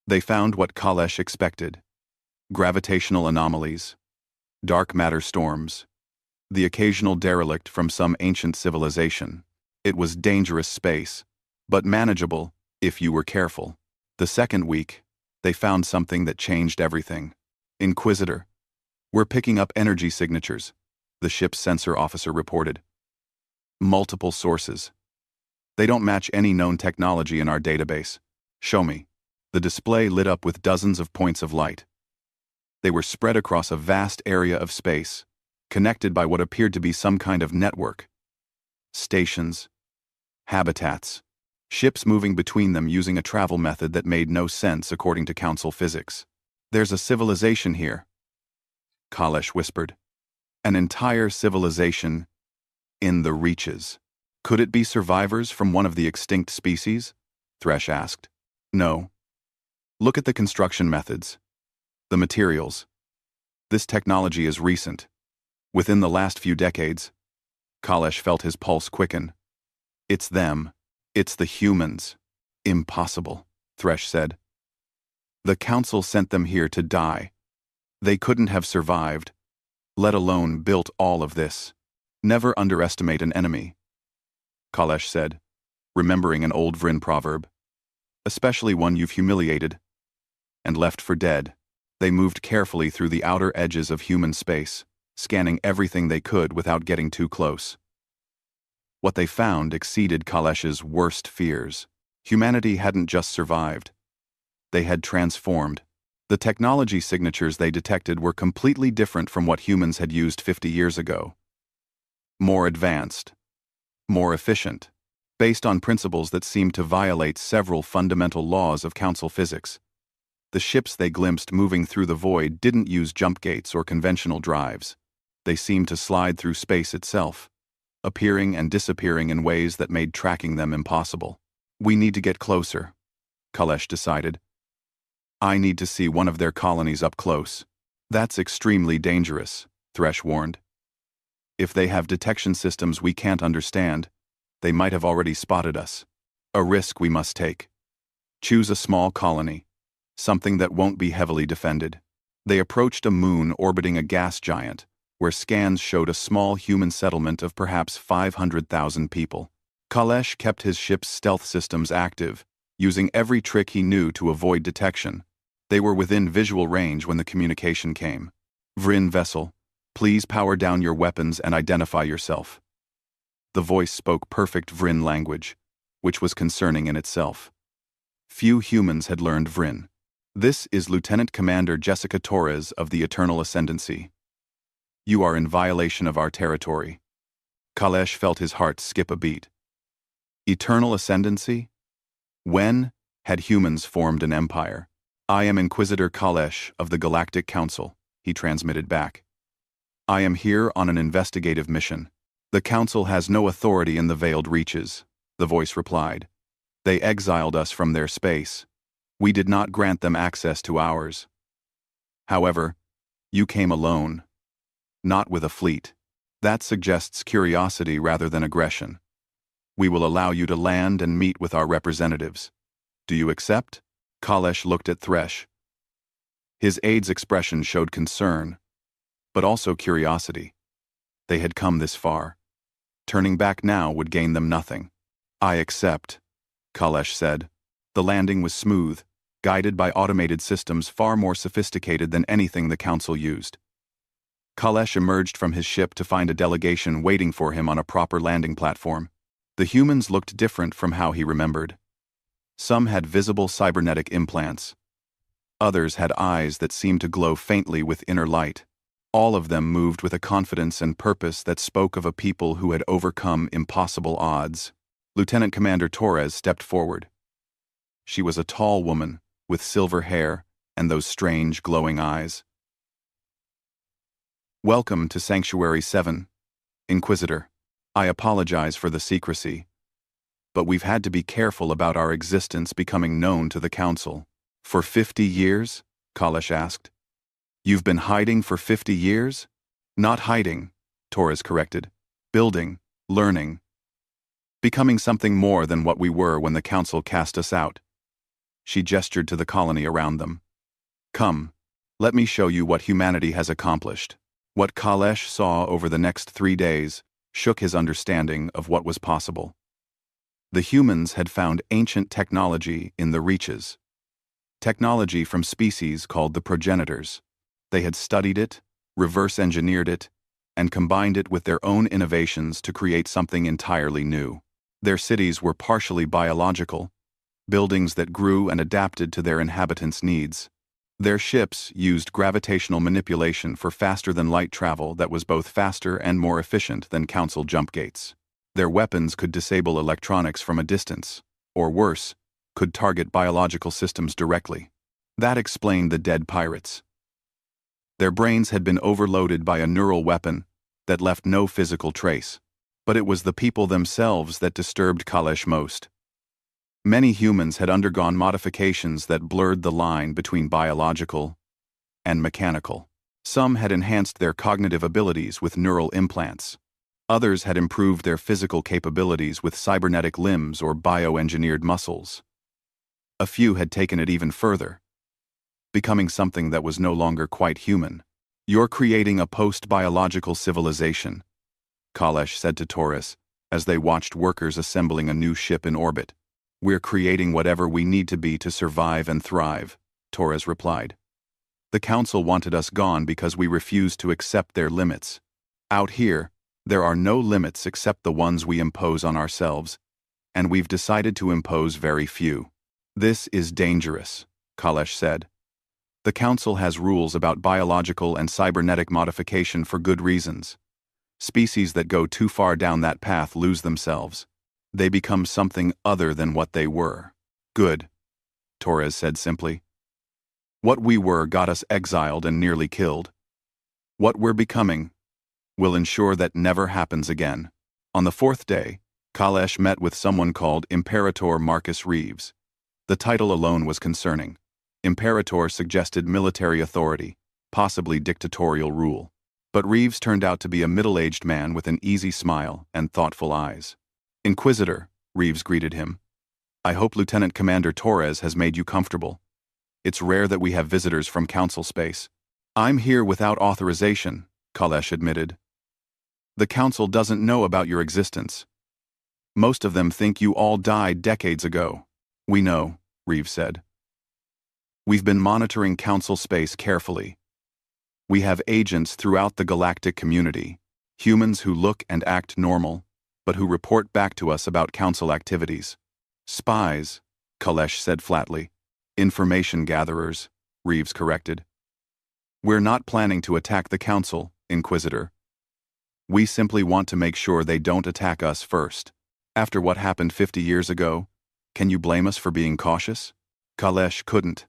They found what Kalesh expected: gravitational anomalies, dark matter storms, the occasional derelict from some ancient civilization. It was dangerous space, but manageable if you were careful. The second week, they found something that changed everything. Inquisitor, we're picking up energy signatures, the ship's sensor officer reported. Multiple sources. They don't match any known technology in our database. Show me. The display lit up with dozens of points of light. They were spread across a vast area of space, connected by what appeared to be some kind of network. Stations, habitats, ships moving between them using a travel method that made no sense according to council physics. There's a civilization here, Kalesh whispered. An entire civilization in the Reaches. Could it be survivors from one of the extinct species? Thresh asked. No. Look at the construction methods. The materials. This technology is recent. Within the last few decades, Kalesh felt his pulse quicken. It's them. It's the humans. Impossible, Thresh said. The council sent them here to die. They couldn't have survived, let alone built all of this. Never underestimate an enemy, Kalesh said, remembering an old Vryn proverb. Especially one you've humiliated and left for dead. They moved carefully through the outer edges of human space, scanning everything they could without getting too close. What they found exceeded Kalesh's worst fears. Humanity hadn't just survived. They had transformed. The technology signatures they detected were completely different from what humans had used 50 years ago. More advanced, more efficient, based on principles that seemed to violate several fundamental laws of council physics. The ships they glimpsed moving through the void didn't use jump gates or conventional drives. They seemed to slide through space itself, appearing and disappearing in ways that made tracking them impossible. We need to get closer, Kalesh decided. I need to see one of their colonies up close. That's extremely dangerous, Thresh warned. If they have detection systems we can't understand, they might have already spotted us. A risk we must take. Choose a small colony, something that won't be heavily defended. They approached a moon orbiting a gas giant, where scans showed a small human settlement of perhaps 500,000 people. Kalesh kept his ship's stealth systems active, using every trick he knew to avoid detection. They were within visual range when the communication came. Vryn vessel, please power down your weapons and identify yourself. The voice spoke perfect Vryn language, which was concerning in itself. Few humans had learned Vrin. This is Lieutenant Commander Jessica Torres of the Eternal Ascendancy. You are in violation of our territory. Kalesh felt his heart skip a beat. Eternal Ascendancy? When had humans formed an empire? I am Inquisitor Kalesh of the Galactic Council, he transmitted back. I am here on an investigative mission. The Council has no authority in the Veiled Reaches, the voice replied. They exiled us from their space. We did not grant them access to ours. However, you came alone. Not with a fleet. That suggests curiosity rather than aggression. We will allow you to land and meet with our representatives. Do you accept? Kalesh looked at Thresh. His aide's expression showed concern, but also curiosity. They had come this far. Turning back now would gain them nothing. I accept, Kalesh said. The landing was smooth, guided by automated systems far more sophisticated than anything the Council used. Kalesh emerged from his ship to find a delegation waiting for him on a proper landing platform. The humans looked different from how he remembered. Some had visible cybernetic implants. Others had eyes that seemed to glow faintly with inner light. All of them moved with a confidence and purpose that spoke of a people who had overcome impossible odds. Lieutenant Commander Torres stepped forward. She was a tall woman, with silver hair and those strange glowing eyes. Welcome to Sanctuary 7, Inquisitor. I apologize for the secrecy, but we've had to be careful about our existence becoming known to the Council. For 50 years? Kalesh asked. You've been hiding for 50 years? Not hiding, Torres corrected. Building, learning. Becoming something more than what we were when the Council cast us out. She gestured to the colony around them. Come, let me show you what humanity has accomplished. What Kalesh saw over the next 3 days shook his understanding of what was possible. The humans had found ancient technology in the Reaches. Technology from species called the progenitors. They had studied it, reverse-engineered it, and combined it with their own innovations to create something entirely new. Their cities were partially biological, buildings that grew and adapted to their inhabitants' needs. Their ships used gravitational manipulation for faster-than-light travel that was both faster and more efficient than Council jump gates. Their weapons could disable electronics from a distance, or worse, could target biological systems directly. That explained the dead pirates. Their brains had been overloaded by a neural weapon that left no physical trace, but it was the people themselves that disturbed Kalesh most. Many humans had undergone modifications that blurred the line between biological and mechanical. Some had enhanced their cognitive abilities with neural implants. Others had improved their physical capabilities with cybernetic limbs or bioengineered muscles. A few had taken it even further, becoming something that was no longer quite human. You're creating a post-biological civilization, Kalesh said to Torres, as they watched workers assembling a new ship in orbit. We're creating whatever we need to be to survive and thrive, Torres replied. The Council wanted us gone because we refused to accept their limits. Out here, there are no limits except the ones we impose on ourselves, and we've decided to impose very few. This is dangerous, Kalesh said. The Council has rules about biological and cybernetic modification for good reasons. Species that go too far down that path lose themselves. They become something other than what they were. Good, Torres said simply. What we were got us exiled and nearly killed. What we're becoming will ensure that never happens again. On the 4th day, Kalesh met with someone called Imperator Marcus Reeves. The title alone was concerning. Imperator suggested military authority, possibly dictatorial rule. But Reeves turned out to be a middle-aged man with an easy smile and thoughtful eyes. Inquisitor, Reeves greeted him. I hope Lieutenant Commander Torres has made you comfortable. It's rare that we have visitors from Council space. I'm here without authorization, Kalesh admitted. The Council doesn't know about your existence. Most of them think you all died decades ago. We know, Reeves said. We've been monitoring Council space carefully. We have agents throughout the galactic community, humans who look and act normal, but who report back to us about Council activities. Spies, Kalesh said flatly. Information gatherers, Reeves corrected. We're not planning to attack the Council, Inquisitor. We simply want to make sure they don't attack us first. After what happened 50 years ago, can you blame us for being cautious? Kalesh couldn't.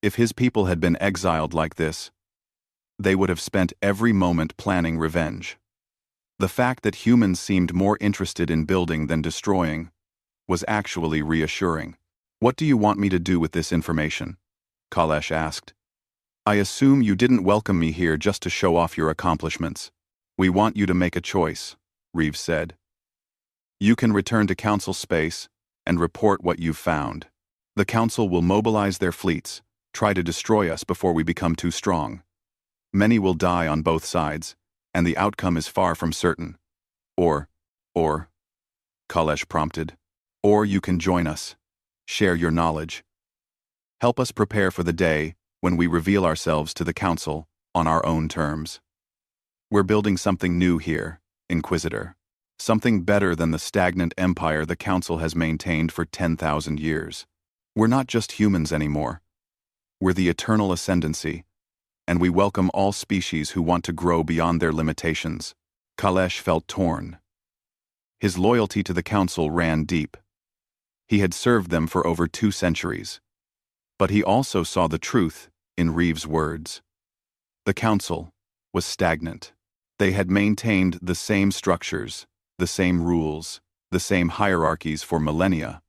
If his people had been exiled like this, they would have spent every moment planning revenge. The fact that humans seemed more interested in building than destroying was actually reassuring. What do you want me to do with this information? Kalesh asked. I assume you didn't welcome me here just to show off your accomplishments. We want you to make a choice, Reeves said. You can return to Council space and report what you've found. The Council will mobilize their fleets, try to destroy us before we become too strong. Many will die on both sides, and the outcome is far from certain. Or, Kalesh prompted, or you can join us, share your knowledge. Help us prepare for the day when we reveal ourselves to the Council on our own terms. We're building something new here, Inquisitor. Something better than the stagnant empire the Council has maintained for 10,000 years. We're not just humans anymore. We're the eternal ascendancy, and we welcome all species who want to grow beyond their limitations. Kalesh felt torn. His loyalty to the Council ran deep. He had served them for over 2 centuries. But he also saw the truth in Reeves' words. The Council was stagnant. They had maintained the same structures, the same rules, the same hierarchies for millennia.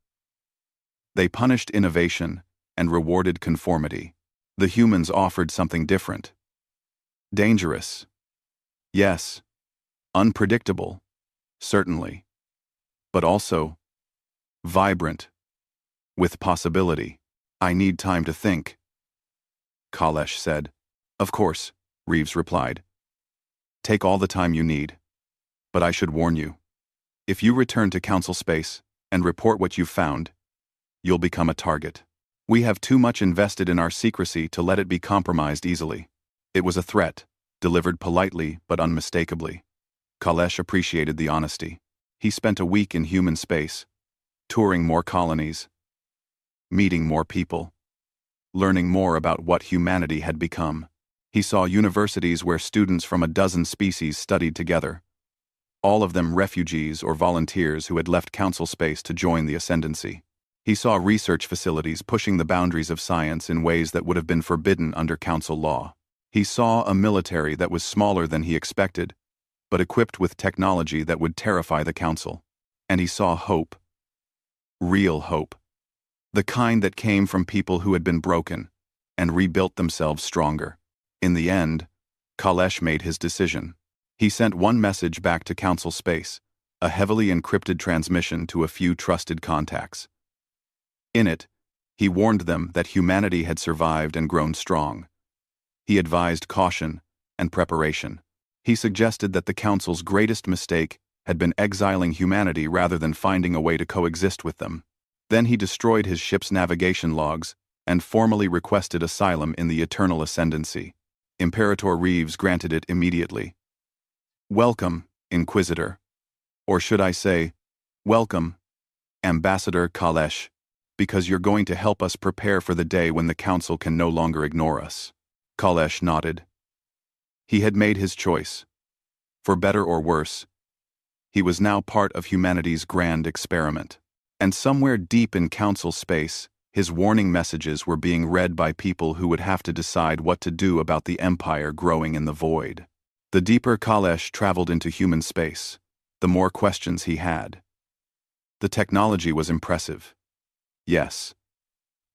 They punished innovation and rewarded conformity. The humans offered something different. Dangerous. Yes. Unpredictable. Certainly. But also vibrant. With possibility. I need time to think, Kalesh said. Of course, Reeves replied. Take all the time you need. But I should warn you. If you return to Council space and report what you've found, you'll become a target. We have too much invested in our secrecy to let it be compromised easily. It was a threat, delivered politely but unmistakably. Kalesh appreciated the honesty. He spent a week in human space, touring more colonies, meeting more people, learning more about what humanity had become. He saw universities where students from a dozen species studied together, all of them refugees or volunteers who had left Council space to join the Ascendancy. He saw research facilities pushing the boundaries of science in ways that would have been forbidden under Council law. He saw a military that was smaller than he expected, but equipped with technology that would terrify the Council. And he saw hope. Real hope. The kind that came from people who had been broken and rebuilt themselves stronger. In the end, Kalesh made his decision. He sent one message back to Council space, a heavily encrypted transmission to a few trusted contacts. In it, he warned them that humanity had survived and grown strong. He advised caution and preparation. He suggested that the Council's greatest mistake had been exiling humanity rather than finding a way to coexist with them. Then he destroyed his ship's navigation logs and formally requested asylum in the Eternal Ascendancy. Imperator Reeves granted it immediately. Welcome, Inquisitor. Or should I say, welcome, Ambassador Kalesh, because you're going to help us prepare for the day when the Council can no longer ignore us. Kalesh nodded. He had made his choice. For better or worse, he was now part of humanity's grand experiment. And somewhere deep in Council space, his warning messages were being read by people who would have to decide what to do about the empire growing in the void. The deeper Kalesh traveled into human space, the more questions he had. The technology was impressive. Yes.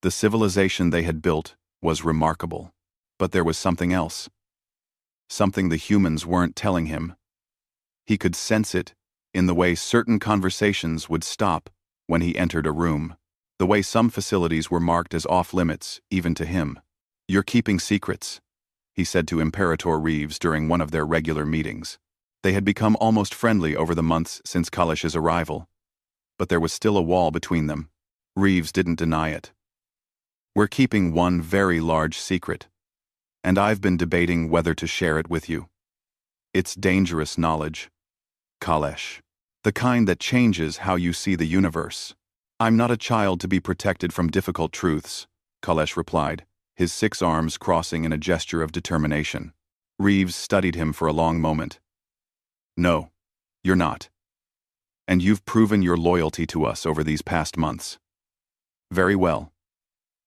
The civilization they had built was remarkable. But there was something else. Something the humans weren't telling him. He could sense it in the way certain conversations would stop when he entered a room, the way some facilities were marked as off-limits, even to him. You're keeping secrets, he said to Imperator Reeves during one of their regular meetings. They had become almost friendly over the months since Kalesh's arrival, but there was still a wall between them. Reeves didn't deny it. We're keeping one very large secret, and I've been debating whether to share it with you. It's dangerous knowledge, Kalesh. The kind that changes how you see the universe. I'm not a child to be protected from difficult truths, Kalesh replied, his 6 arms crossing in a gesture of determination. Reeves studied him for a long moment. No, you're not. And you've proven your loyalty to us over these past months. Very well.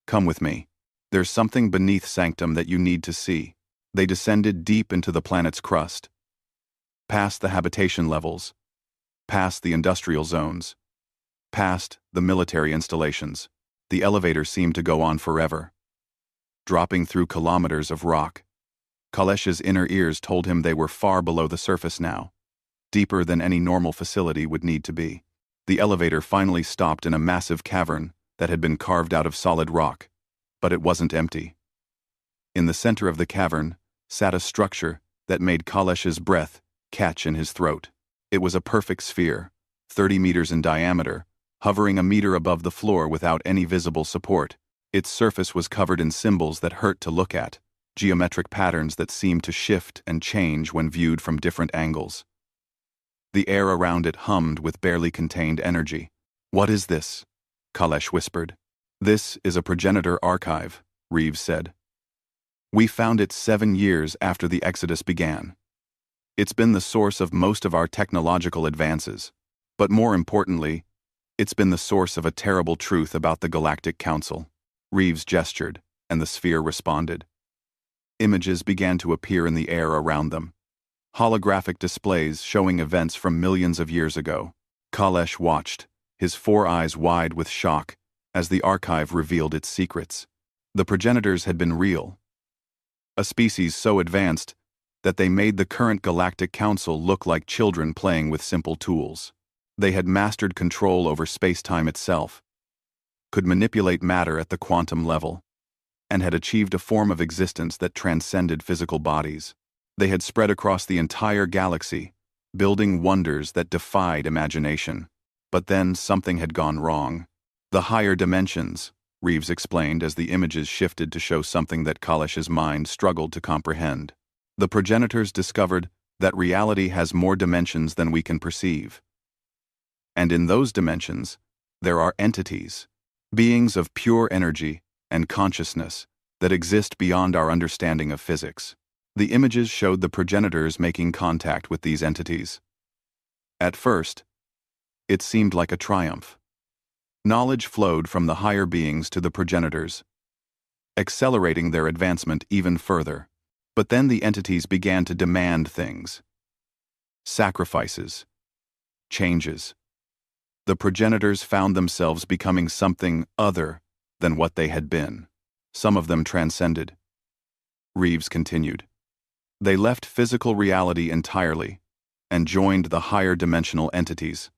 Come with me. There's something beneath Sanctum that you need to see. They descended deep into the planet's crust. Past the habitation levels. Past the industrial zones. Past the military installations. The elevator seemed to go on forever. Dropping through kilometers of rock. Kalesh's inner ears told him they were far below the surface now. Deeper than any normal facility would need to be. The elevator finally stopped in a massive cavern that had been carved out of solid rock. But it wasn't empty. In the center of the cavern sat a structure that made Kalesh's breath catch in his throat. It was a perfect sphere, 30 meters in diameter, hovering a meter above the floor without any visible support. Its surface was covered in symbols that hurt to look at, geometric patterns that seemed to shift and change when viewed from different angles. The air around it hummed with barely contained energy. What is this? Kalesh whispered. This is a progenitor archive, Reeves said. We found it 7 years after the Exodus began. It's been the source of most of our technological advances, but more importantly, it's been the source of a terrible truth about the Galactic Council. Reeves gestured, and the sphere responded. Images began to appear in the air around them. Holographic displays showing events from millions of years ago. Kalesh watched, his 4 eyes wide with shock, as the archive revealed its secrets. The progenitors had been real. A species so advanced that they made the current Galactic Council look like children playing with simple tools. They had mastered control over space-time itself, could manipulate matter at the quantum level, and had achieved a form of existence that transcended physical bodies. They had spread across the entire galaxy, building wonders that defied imagination. But then something had gone wrong. The higher dimensions, Reeves explained as the images shifted to show something that Kalesh's mind struggled to comprehend. The progenitors discovered that reality has more dimensions than we can perceive. And in those dimensions, there are entities, beings of pure energy and consciousness that exist beyond our understanding of physics. The images showed the progenitors making contact with these entities. At first, it seemed like a triumph. Knowledge flowed from the higher beings to the progenitors, accelerating their advancement even further. But then the entities began to demand things. Sacrifices. Changes. The progenitors found themselves becoming something other than what they had been. Some of them transcended. Reeves continued. They left physical reality entirely and joined the higher dimensional entities.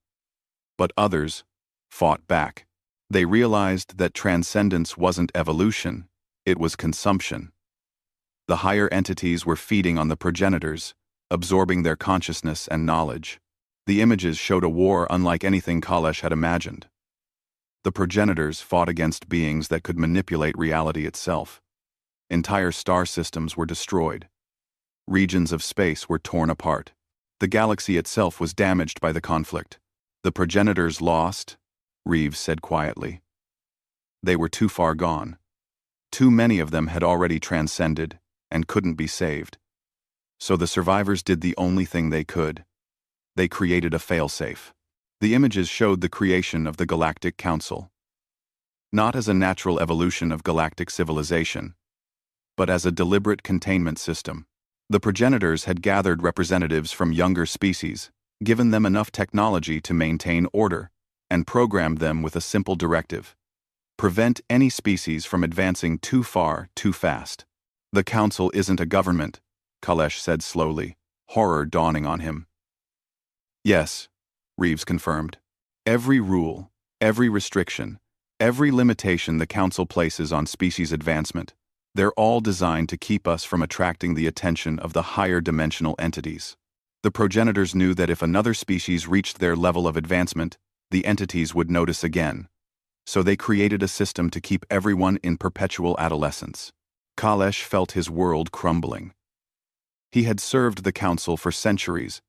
But others fought back. They realized that transcendence wasn't evolution, it was consumption. The higher entities were feeding on the progenitors, absorbing their consciousness and knowledge. The images showed a war unlike anything Kalesh had imagined. The progenitors fought against beings that could manipulate reality itself. Entire star systems were destroyed. Regions of space were torn apart. The galaxy itself was damaged by the conflict. The progenitors lost, Reeves said quietly. They were too far gone. Too many of them had already transcended and couldn't be saved. So the survivors did the only thing they could. They created a failsafe. The images showed the creation of the Galactic Council. Not as a natural evolution of galactic civilization, but as a deliberate containment system. The progenitors had gathered representatives from younger species, given them enough technology to maintain order, and programmed them with a simple directive: prevent any species from advancing too far, too fast. The Council isn't a government, Kalesh said slowly, horror dawning on him. Yes, Reeves confirmed. Every rule, every restriction, every limitation the Council places on species advancement, they're all designed to keep us from attracting the attention of the higher dimensional entities. The progenitors knew that if another species reached their level of advancement, the entities would notice again. So they created a system to keep everyone in perpetual adolescence. Kalesh felt his world crumbling. He had served the Council for centuries,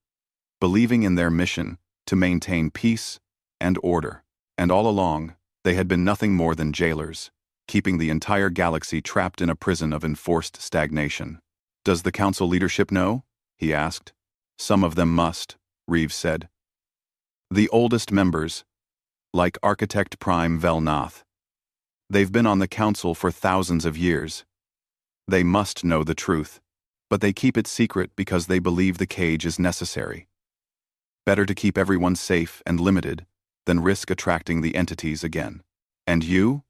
believing in their mission to maintain peace and order. And all along, they had been nothing more than jailers, keeping the entire galaxy trapped in a prison of enforced stagnation. "Does the council leadership know?" he asked. "Some of them must," Reeves said. "The oldest members, like Architect Prime Velnath. They've been on the council for thousands of years. They must know the truth, but they keep it secret because they believe the cage is necessary. Better to keep everyone safe and limited than risk attracting the entities again. And you?"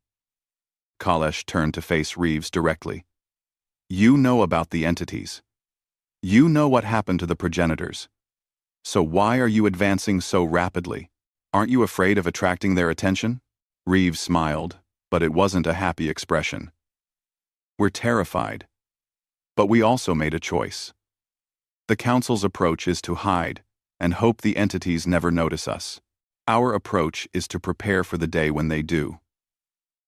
Kalesh turned to face Reeves directly. "You know about the entities. You know what happened to the progenitors. So why are you advancing so rapidly? Aren't you afraid of attracting their attention?" Reeves smiled, but it wasn't a happy expression. "We're terrified. But we also made a choice. The council's approach is to hide and hope the entities never notice us. Our approach is to prepare for the day when they do.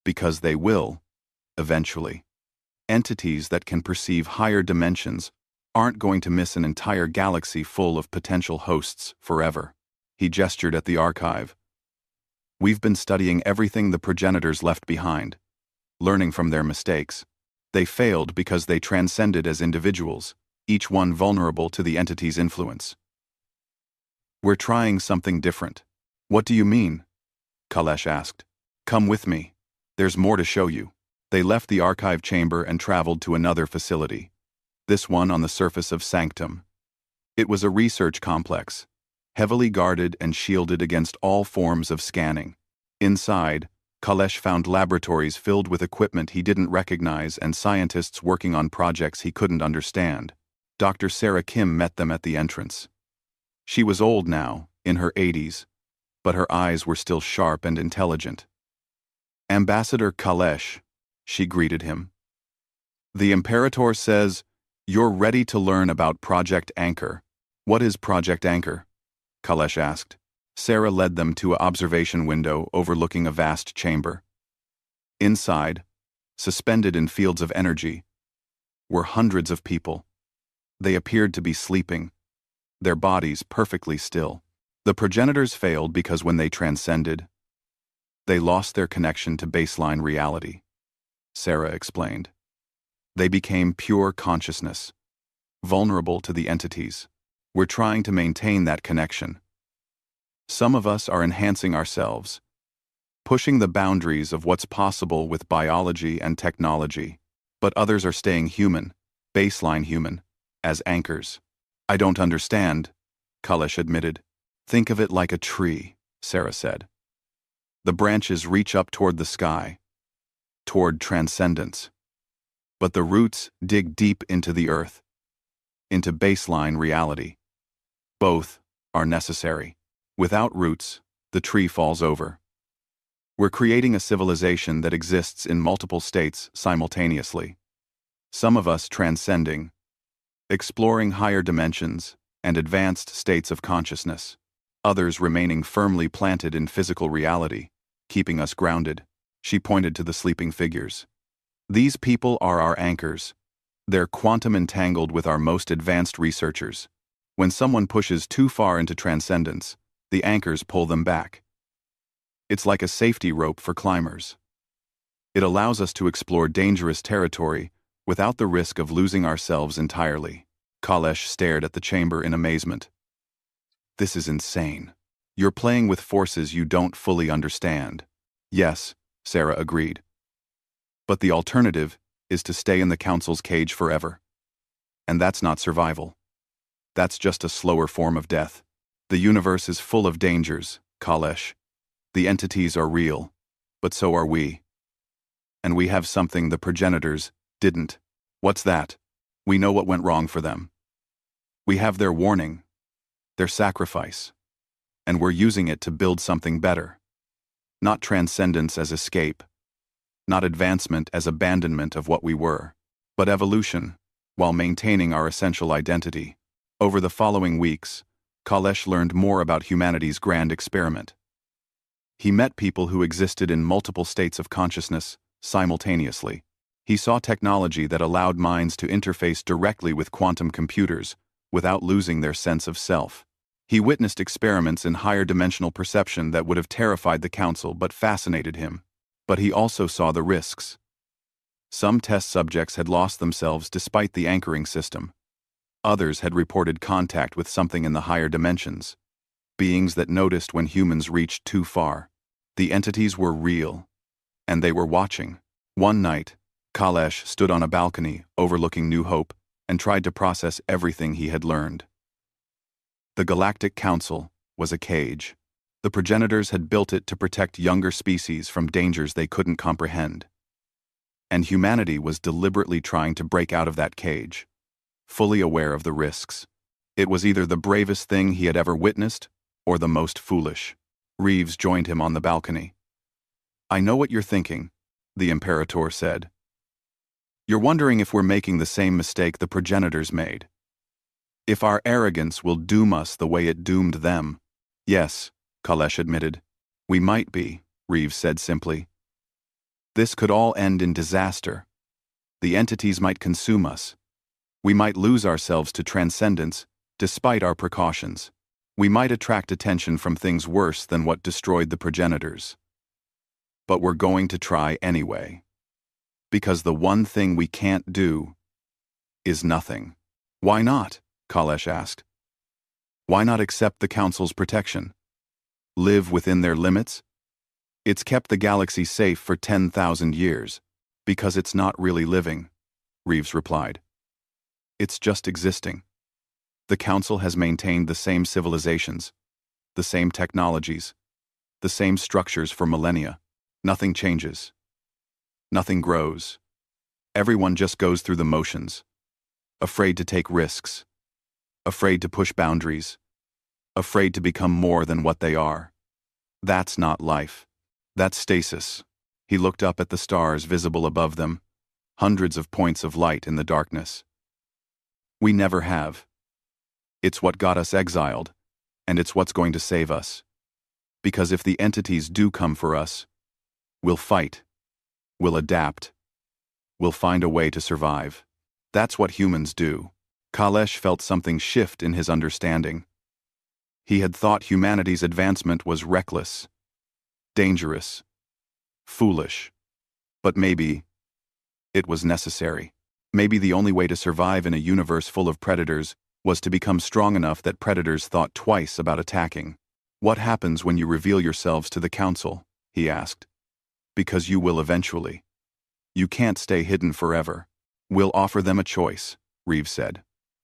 Because they will, eventually. Entities that can perceive higher dimensions aren't going to miss an entire galaxy full of potential hosts forever." He gestured at the archive. "We've been studying everything the progenitors left behind, learning from their mistakes. They failed because they transcended as individuals, each one vulnerable to the entity's influence. We're trying something different." "What do you mean?" Kalesh asked. "Come with me. There's more to show you." They left the archive chamber and traveled to another facility, this one on the surface of Sanctum. It was a research complex, heavily guarded and shielded against all forms of scanning. Inside, Kalesh found laboratories filled with equipment he didn't recognize and scientists working on projects he couldn't understand. Dr. Sarah Kim met them at the entrance. She was old now, in her 80s, but her eyes were still sharp and intelligent. "Ambassador Kalesh," she greeted him. "The Imperator says, you're ready to learn about Project Anchor." "What is Project Anchor?" Kalesh asked. Sarah led them to an observation window overlooking a vast chamber. Inside, suspended in fields of energy, were hundreds of people. They appeared to be sleeping, their bodies perfectly still. The progenitors failed because when they transcended, they lost their connection to baseline reality, Sarah explained. They became pure consciousness, vulnerable to the entities. We're trying to maintain that connection. Some of us are enhancing ourselves, pushing the boundaries of what's possible with biology and technology, but others are staying human, baseline human, as anchors. "I don't understand," Kalesh admitted. "Think of it like a tree," Sarah said. "The branches reach up toward the sky, toward transcendence. But the roots dig deep into the earth, into baseline reality. Both are necessary. Without roots, the tree falls over. We're creating a civilization that exists in multiple states simultaneously. Some of us transcending, exploring higher dimensions and advanced states of consciousness. Others remaining firmly planted in physical reality, keeping us grounded." She pointed to the sleeping figures. "These people are our anchors. They're quantum entangled with our most advanced researchers. When someone pushes too far into transcendence, the anchors pull them back. It's like a safety rope for climbers. It allows us to explore dangerous territory without the risk of losing ourselves entirely." Kalesh stared at the chamber in amazement. "This is insane. You're playing with forces you don't fully understand." "Yes," Sarah agreed. "But the alternative is to stay in the Council's cage forever. And that's not survival. That's just a slower form of death. The universe is full of dangers, Kalesh. The entities are real, but so are we. And we have something the progenitors didn't." "What's that?" "We know what went wrong for them. We have their warning, their sacrifice, and we're using it to build something better. Not transcendence as escape, not advancement as abandonment of what we were, but evolution, while maintaining our essential identity." Over the following weeks, Kalesh learned more about humanity's grand experiment. He met people who existed in multiple states of consciousness simultaneously. He saw technology that allowed minds to interface directly with quantum computers without losing their sense of self. He witnessed experiments in higher dimensional perception that would have terrified the council but fascinated him. But he also saw the risks. Some test subjects had lost themselves despite the anchoring system. Others had reported contact with something in the higher dimensions, beings that noticed when humans reached too far. The entities were real, and they were watching. One night, Kalesh stood on a balcony overlooking New Hope and tried to process everything he had learned. The Galactic Council was a cage. The progenitors had built it to protect younger species from dangers they couldn't comprehend. And humanity was deliberately trying to break out of that cage, fully aware of the risks. It was either the bravest thing he had ever witnessed or the most foolish. Reeves joined him on the balcony. "I know what you're thinking," the Imperator said. "You're wondering if we're making the same mistake the progenitors made. If our arrogance will doom us the way it doomed them." "Yes," Kalesh admitted. "We might be," Reeves said simply. "This could all end in disaster. The entities might consume us. We might lose ourselves to transcendence, despite our precautions. We might attract attention from things worse than what destroyed the progenitors. But we're going to try anyway. Because the one thing we can't do is nothing." "Why not?" Kalesh asked. "Why not accept the Council's protection? Live within their limits? It's kept the galaxy safe for 10,000 years, because it's not really living," Reeves replied. "It's just existing. The Council has maintained the same civilizations, the same technologies, the same structures for millennia. Nothing changes. Nothing grows. Everyone just goes through the motions, afraid to take risks, afraid to push boundaries, afraid to become more than what they are. That's not life. That's stasis." He looked up at the stars visible above them, hundreds of points of light in the darkness. "We never have. It's what got us exiled, and it's what's going to save us. Because if the entities do come for us, we'll fight. We'll adapt. We'll find a way to survive. That's what humans do." Kalesh felt something shift in his understanding. He had thought humanity's advancement was reckless, dangerous, foolish. But maybe it was necessary. Maybe the only way to survive in a universe full of predators was to become strong enough that predators thought twice about attacking. "What happens when you reveal yourselves to the Council?" he asked. "Because you will eventually. You can't stay hidden forever." "We'll offer them a choice," Reeves said.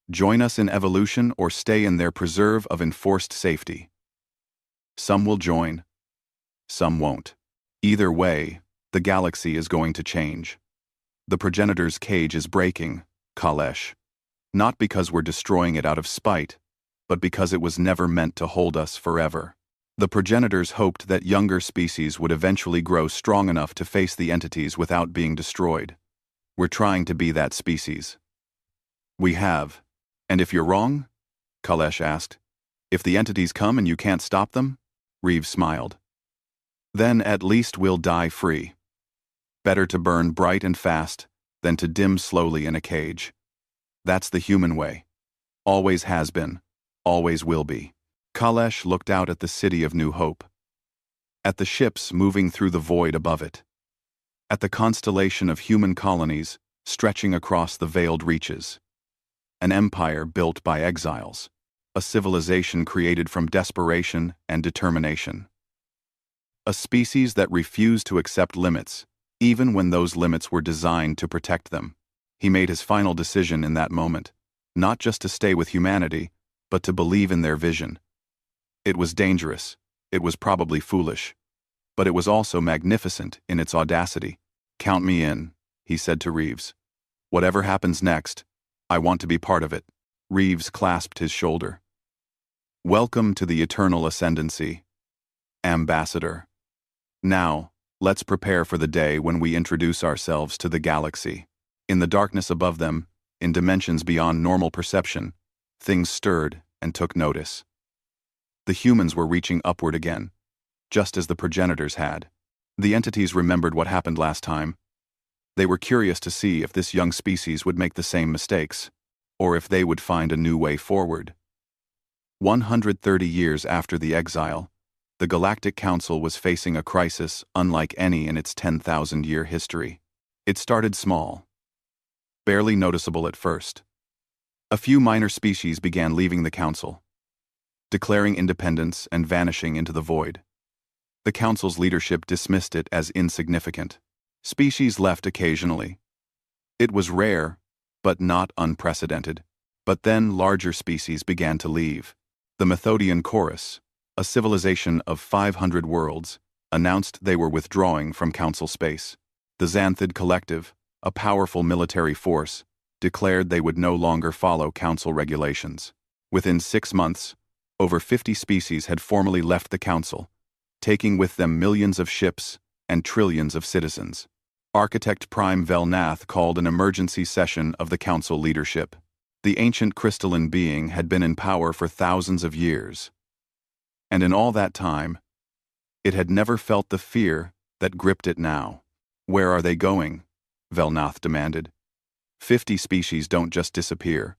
"Join us in evolution or stay in their preserve of enforced safety. Some will join. Some won't. Either way, the galaxy is going to change. The progenitor's cage is breaking, Kalesh. Not because we're destroying it out of spite, but because it was never meant to hold us forever. The progenitors hoped that younger species would eventually grow strong enough to face the entities without being destroyed. We're trying to be that species." "We have. And if you're wrong?" Kalesh asked. "If the entities come and you can't stop them?" Reeves smiled. "Then at least we'll die free. Better to burn bright and fast than to dim slowly in a cage. That's the human way. Always has been. Always will be." Kalesh looked out at the city of New Hope. At the ships moving through the void above it. At the constellation of human colonies stretching across the veiled reaches. An empire built by exiles. A civilization created from desperation and determination. A species that refused to accept limits, even when those limits were designed to protect them. He made his final decision in that moment, not just to stay with humanity, but to believe in their vision. It was dangerous, it was probably foolish, but it was also magnificent in its audacity. "Count me in," he said to Reeves. "Whatever happens next, I want to be part of it." Reeves clasped his shoulder. "Welcome to the eternal ascendancy, Ambassador. Now, let's prepare for the day when we introduce ourselves to the galaxy." In the darkness above them, in dimensions beyond normal perception, things stirred and took notice. The humans were reaching upward again, just as the progenitors had. The entities remembered what happened last time. They were curious to see if this young species would make the same mistakes, or if they would find a new way forward. 130 years after the exile, the Galactic Council was facing a crisis unlike any in its 10,000-year history. It started small, barely noticeable at first. A few minor species began leaving the Council, declaring independence and vanishing into the void. The Council's leadership dismissed it as insignificant. Species left occasionally. It was rare, but not unprecedented. But then larger species began to leave. The Methodian Chorus, a civilization of 500 worlds, announced they were withdrawing from Council space. The Xanthid Collective, a powerful military force, declared they would no longer follow Council regulations. Within 6 months, over 50 species had formally left the Council, taking with them millions of ships and trillions of citizens. Architect Prime Velnath called an emergency session of the Council leadership. The ancient crystalline being had been in power for thousands of years, and in all that time, it had never felt the fear that gripped it now. "Where are they going?" Velnath demanded. 50 species don't just disappear.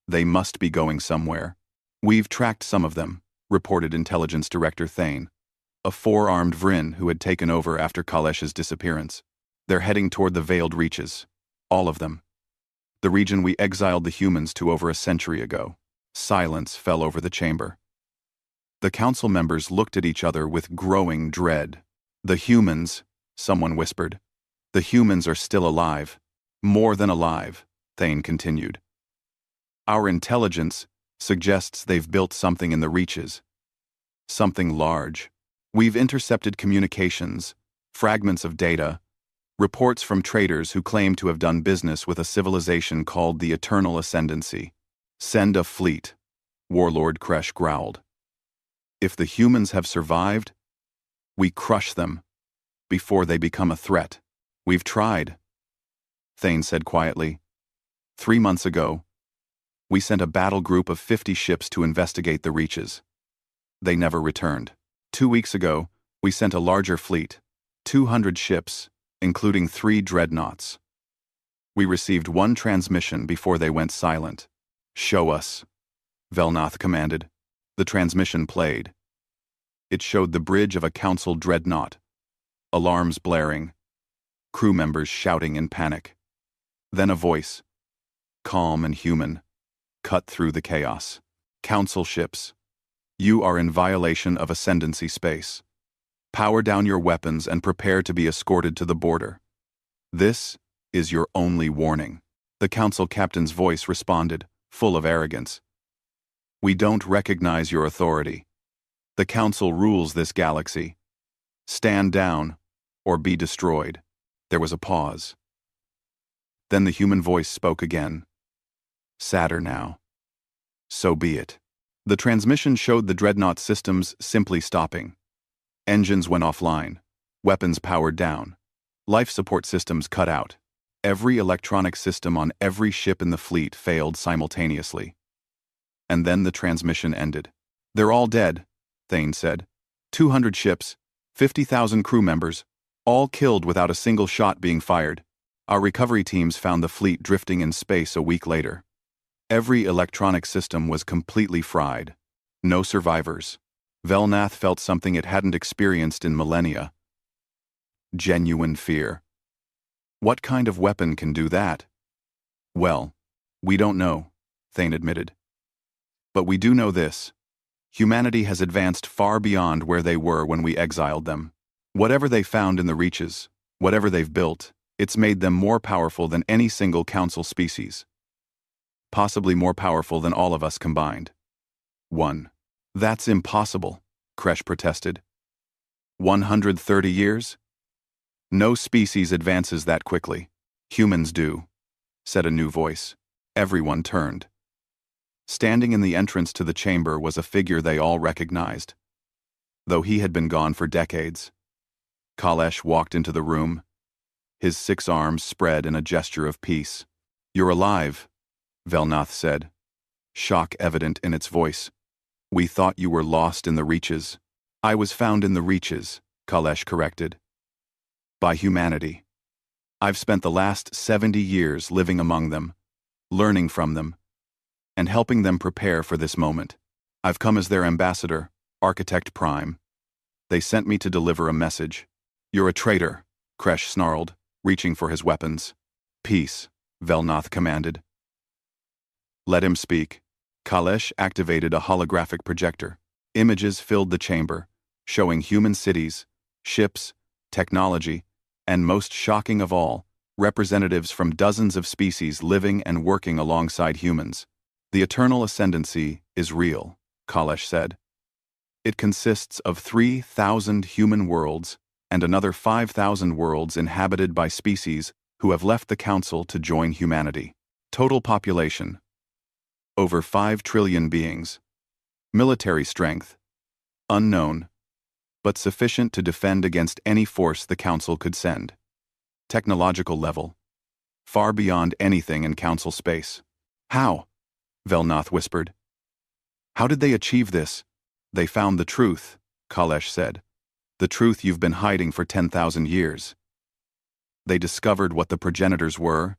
They must be going somewhere. "We've tracked some of them," reported Intelligence Director Thane, a 4-armed Vryn who had taken over after Kalesh's disappearance. "They're heading toward the Veiled Reaches. All of them. The region we exiled the humans to over a century ago." Silence fell over the chamber. The Council members looked at each other with growing dread. "The humans," someone whispered. "The humans are still alive. More than alive," Thane continued. "Our intelligence suggests they've built something in the Reaches. Something large. We've intercepted communications, fragments of data, reports from traders who claim to have done business with a civilization called the Eternal Ascendancy. Send a fleet," Warlord Kresh growled. "If the humans have survived, we crush them before they become a threat." "We've tried," Thane said quietly. 3 months ago, we sent a battle group of 50 ships to investigate the Reaches. They never returned. 2 weeks ago, we sent a larger fleet, 200 ships, including 3 dreadnoughts. We received 1 transmission before they went silent. "Show us," Velnath commanded. The transmission played. It showed the bridge of a Council dreadnought, alarms blaring, crew members shouting in panic. Then a voice, calm and human, cut through the chaos. "Council ships, you are in violation of Ascendancy space. Power down your weapons and prepare to be escorted to the border. This is your only warning." The Council captain's voice responded, full of arrogance. "We don't recognize your authority. The Council rules this galaxy. Stand down, or be destroyed." There was a pause. Then the human voice spoke again. Sadder now. "So be it." The transmission showed the dreadnought systems simply stopping. Engines went offline, weapons powered down, life support systems cut out. Every electronic system on every ship in the fleet failed simultaneously. And then the transmission ended. "They're all dead," Thane said. 200 ships, 50,000 crew members, all killed without a single shot being fired. Our recovery teams found the fleet drifting in space a week later. Every electronic system was completely fried. No survivors. Velnath felt something it hadn't experienced in millennia. Genuine fear. What kind of weapon can do that? "Well, we don't know," Thane admitted. "But we do know this. Humanity has advanced far beyond where they were when we exiled them. Whatever they found in the Reaches, whatever they've built, it's made them more powerful than any single Council species. Possibly more powerful than all of us combined." 1. "That's impossible," Kresh protested. 130 years? "No species advances that quickly. Humans do," said a new voice. Everyone turned. Standing in the entrance to the chamber was a figure they all recognized, though he had been gone for decades. Kalesh walked into the room, his 6 arms spread in a gesture of peace. "You're alive," Velnath said, shock evident in its voice. "We thought you were lost in the Reaches." "I was found in the Reaches," Kalesh corrected. "By humanity. I've spent the last 70 years living among them, learning from them, and helping them prepare for this moment. I've come as their ambassador, Architect Prime. They sent me to deliver a message. You're a traitor, Kresh snarled, reaching for his weapons. Peace, Velnath commanded. Let him speak. Kalesh activated a holographic projector. Images filled the chamber, showing human cities, ships, technology, and most shocking of all, representatives from dozens of species living and working alongside humans. The eternal ascendancy is real, Kalesh said. It consists of 3,000 human worlds and another 5,000 worlds inhabited by species who have left the Council to join humanity. Total population: over 5 trillion beings. Military strength: unknown, but sufficient to defend against any force the Council could send. Technological level: far beyond anything in Council space. How? Velnath whispered. How did they achieve this? They found the truth, Kalesh said. The truth you've been hiding for 10,000 years. They discovered what the progenitors were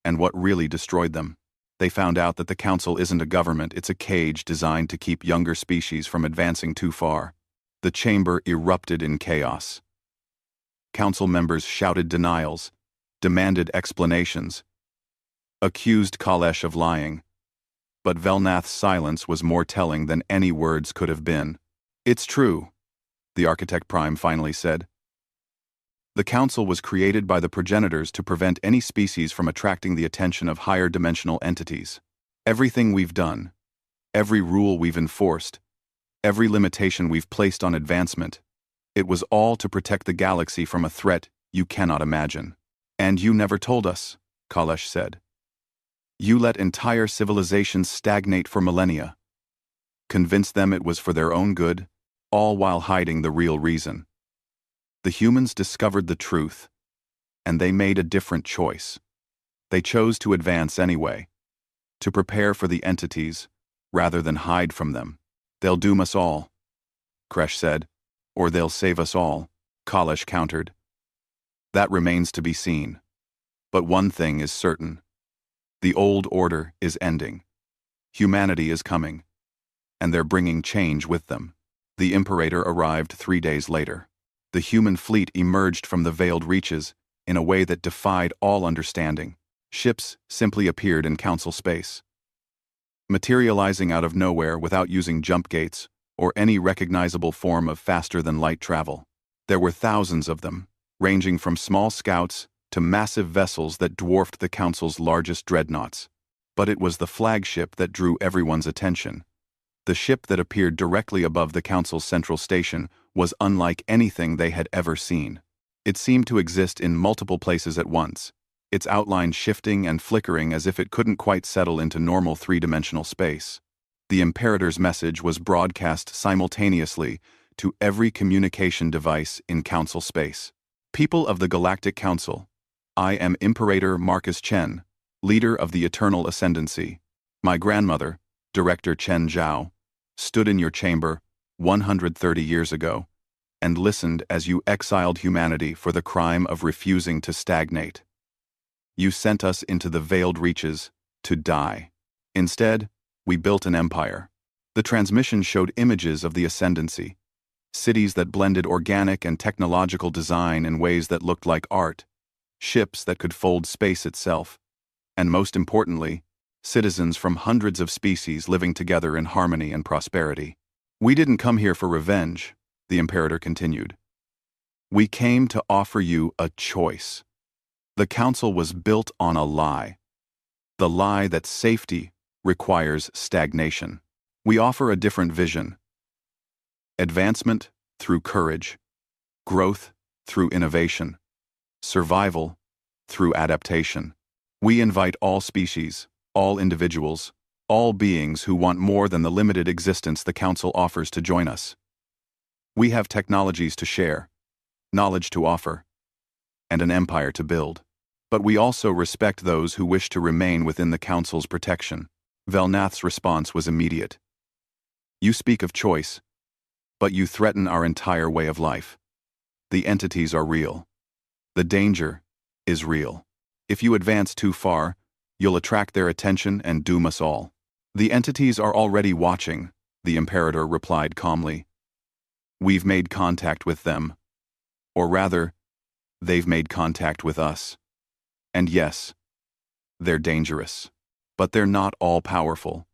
and what really destroyed them. They found out that the Council isn't a government, it's a cage designed to keep younger species from advancing too far. The chamber erupted in chaos. Council members shouted denials, demanded explanations, accused Kalesh of lying. But Velnath's silence was more telling than any words could have been. It's true, the Architect Prime finally said. The Council was created by the progenitors to prevent any species from attracting the attention of higher dimensional entities. Everything we've done, every rule we've enforced, every limitation we've placed on advancement, it was all to protect the galaxy from a threat you cannot imagine. And you never told us, Kalesh said. You let entire civilizations stagnate for millennia. Convinced them it was for their own good, all while hiding the real reason. The humans discovered the truth, and they made a different choice. They chose to advance anyway, to prepare for the entities, rather than hide from them. They'll doom us all, Kresh said, or they'll save us all, Kalesh countered. That remains to be seen. But one thing is certain. The old order is ending. Humanity is coming, and they're bringing change with them. The Imperator arrived 3 days later. The human fleet emerged from the veiled reaches in a way that defied all understanding. Ships simply appeared in Council space, materializing out of nowhere without using jump gates or any recognizable form of faster-than-light travel. There were thousands of them, ranging from small scouts to massive vessels that dwarfed the Council's largest dreadnoughts. But it was the flagship that drew everyone's attention. The ship that appeared directly above the Council's central station was unlike anything they had ever seen. It seemed to exist in multiple places at once, its outline shifting and flickering as if it couldn't quite settle into normal three-dimensional space. The Imperator's message was broadcast simultaneously to every communication device in Council space. People of the Galactic Council, I am Imperator Marcus Chen, leader of the Eternal Ascendancy. My grandmother, Director Chen Zhao, stood in your chamber 130 years ago and listened as you exiled humanity for the crime of refusing to stagnate. You sent us into the veiled reaches to die. Instead, we built an empire. The transmission showed images of the Ascendancy, cities that blended organic and technological design in ways that looked like art, ships that could fold space itself, and most importantly, citizens from hundreds of species living together in harmony and prosperity. We didn't come here for revenge, the Imperator continued. We came to offer you a choice. The Council was built on a lie. The lie that safety requires stagnation. We offer a different vision. Advancement through courage. Growth through innovation. Survival through adaptation. We invite all species, all individuals, all beings who want more than the limited existence the Council offers to join us. We have technologies to share, knowledge to offer, and an empire to build. But we also respect those who wish to remain within the Council's protection. Velnath's response was immediate. You speak of choice, but you threaten our entire way of life. The entities are real. The danger is real. If you advance too far, you'll attract their attention and doom us all. The entities are already watching, The Imperator replied calmly. We've made contact with them. Or rather, they've made contact with us. And yes, they're dangerous. But they're not all-powerful.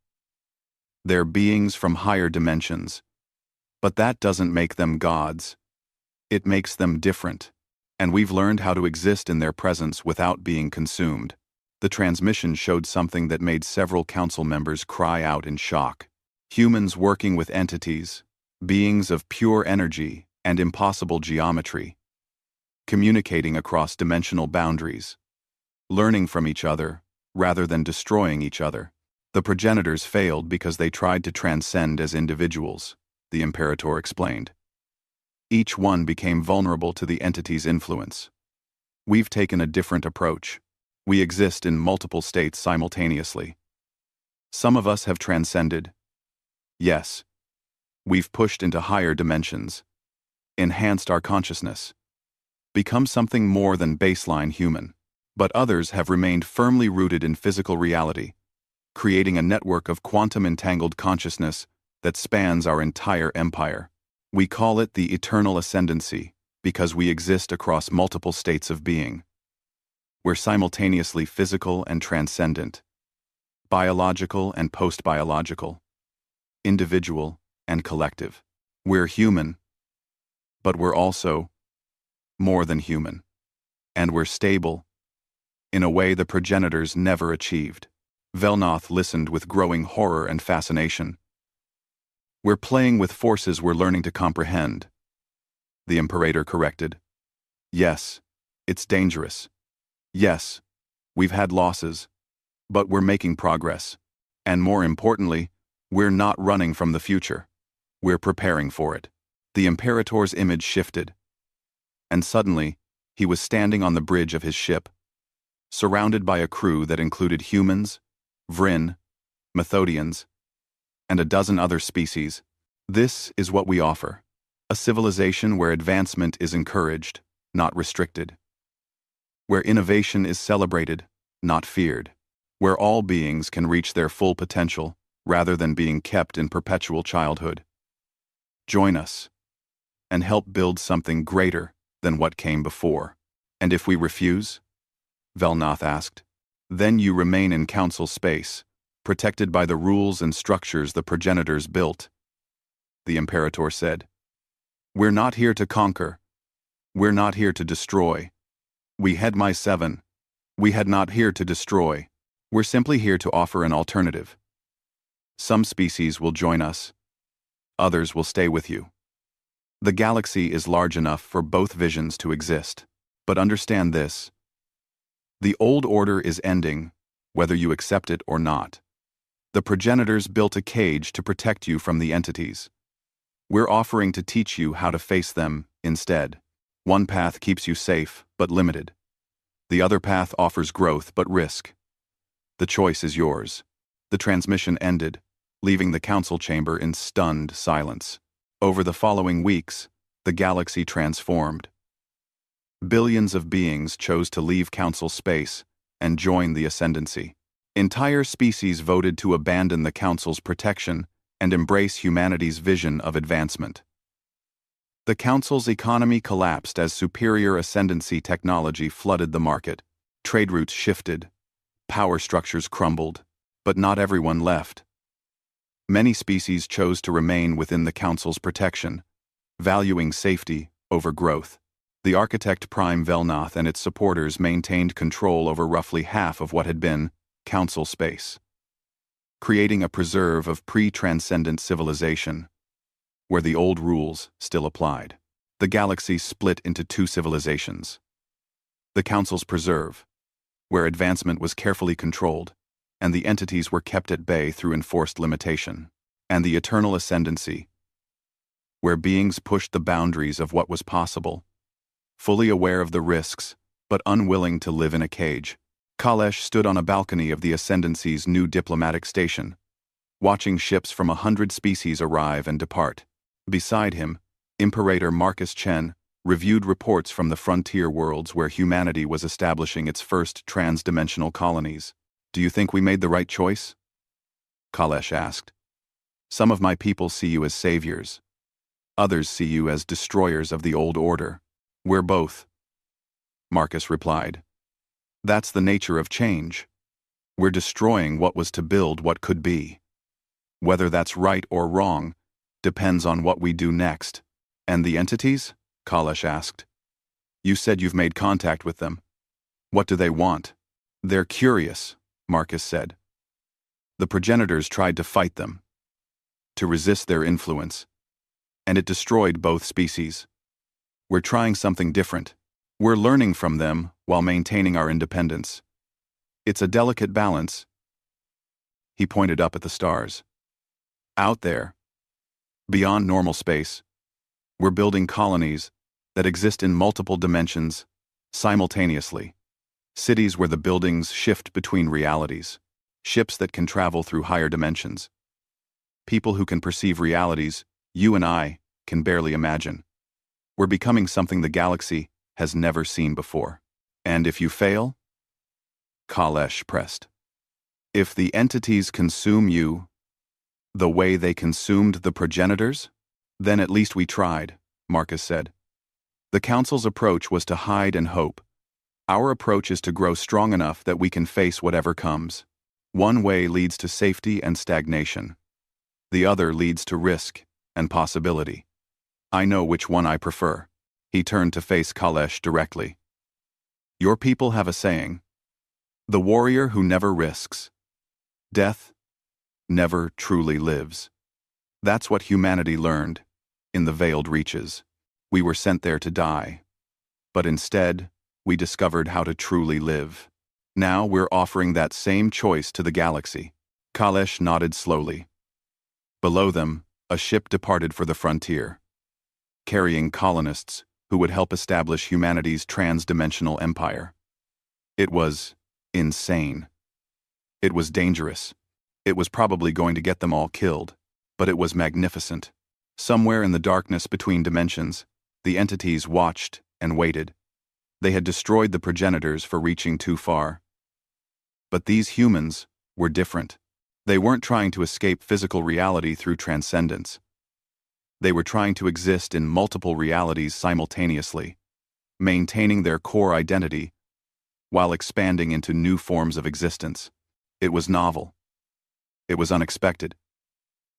They're beings from higher dimensions. But that doesn't make them gods. It makes them different. And we've learned how to exist in their presence without being consumed. The transmission showed something that made several council members cry out in shock. Humans working with entities, beings of pure energy and impossible geometry, communicating across dimensional boundaries, learning from each other rather than destroying each other. The progenitors failed because they tried to transcend as individuals, the Imperator explained. Each one became vulnerable to the entity's influence. We've taken a different approach. We exist in multiple states simultaneously. Some of us have transcended. Yes, we've pushed into higher dimensions, enhanced our consciousness, become something more than baseline human. But others have remained firmly rooted in physical reality, creating a network of quantum-entangled consciousness that spans our entire empire. We call it the eternal ascendancy because we exist across multiple states of being. We're simultaneously physical and transcendent, biological and post-biological, individual and collective. We're human, but we're also more than human. And we're stable, in a way the progenitors never achieved. Velnoth listened with growing horror and fascination. We're playing with forces we're learning to comprehend, the Imperator corrected. Yes, it's dangerous. Yes, we've had losses, but we're making progress. And more importantly, we're not running from the future. We're preparing for it. The Imperator's image shifted, and suddenly, he was standing on the bridge of his ship, surrounded by a crew that included humans, Vryn, Methodians, and a dozen other species. This is what we offer: a civilization where advancement is encouraged, not restricted. Where innovation is celebrated, not feared. Where all beings can reach their full potential, rather than being kept in perpetual childhood. Join us, and help build something greater than what came before. And if we refuse? Velnoth asked. Then you remain in council space, protected by the rules and structures the progenitors built, the Imperator said. We're not here to conquer. We're not here to destroy. We had my 7. We had not here to destroy. We're simply here to offer an alternative. Some species will join us. Others will stay with you. The galaxy is large enough for both visions to exist. But understand this. The old order is ending, whether you accept it or not. The progenitors built a cage to protect you from the entities. We're offering to teach you how to face them instead. One path keeps you safe, but limited. The other path offers growth, but risk. The choice is yours. The transmission ended, leaving the council chamber in stunned silence. Over the following weeks, the galaxy transformed. Billions of beings chose to leave council space and join the ascendancy. Entire species voted to abandon the council's protection and embrace humanity's vision of advancement. The council's economy collapsed as superior ascendancy technology flooded the market. Trade routes shifted, power structures crumbled, but not everyone left. Many species chose to remain within the council's protection, valuing safety over growth. The architect Prime Velnoth and its supporters maintained control over roughly half of what had been council space, creating a preserve of pre-transcendent civilization, where the old rules still applied. The galaxy split into 2 civilizations. The Council's Preserve, where advancement was carefully controlled, and the entities were kept at bay through enforced limitation. And the Eternal Ascendancy, where beings pushed the boundaries of what was possible, fully aware of the risks, but unwilling to live in a cage. Kalesh stood on a balcony of the Ascendancy's new diplomatic station, watching ships from 100 species arrive and depart. Beside him, Imperator Marcus Chen reviewed reports from the frontier worlds where humanity was establishing its first trans-dimensional colonies. Do you think we made the right choice? Kalesh asked. Some of my people see you as saviors. Others see you as destroyers of the old order. We're both, Marcus replied. That's the nature of change. We're destroying what was to build what could be. Whether that's right or wrong depends on what we do next. And the entities? Kalesh asked. You said you've made contact with them. What do they want? They're curious, Marcus said. The progenitors tried to fight them, to resist their influence, and it destroyed both species. We're trying something different. We're learning from them while maintaining our independence. It's a delicate balance. He pointed up at the stars. Out there, beyond normal space, we're building colonies that exist in multiple dimensions simultaneously. Cities where the buildings shift between realities. Ships that can travel through higher dimensions. People who can perceive realities you and I can barely imagine. We're becoming something the galaxy has never seen before. And if you fail? Kalesh pressed. If the entities consume you the way they consumed the progenitors, then at least we tried, Marcus said. The Council's approach was to hide and hope. Our approach is to grow strong enough that we can face whatever comes. One way leads to safety and stagnation. The other leads to risk and possibility. I know which one I prefer. He turned to face Kalesh directly. Your people have a saying. The warrior who never risks death never truly lives. That's what humanity learned in the veiled reaches. We were sent there to die. But instead, we discovered how to truly live. Now we're offering that same choice to the galaxy. Kalesh nodded slowly. Below them, a ship departed for the frontier, carrying colonists who would help establish humanity's trans-dimensional empire. It was insane. It was dangerous. It was probably going to get them all killed, but it was magnificent. Somewhere in the darkness between dimensions, the entities watched and waited. They had destroyed the progenitors for reaching too far. But these humans were different. They weren't trying to escape physical reality through transcendence. They were trying to exist in multiple realities simultaneously, maintaining their core identity while expanding into new forms of existence. It was novel. It was unexpected.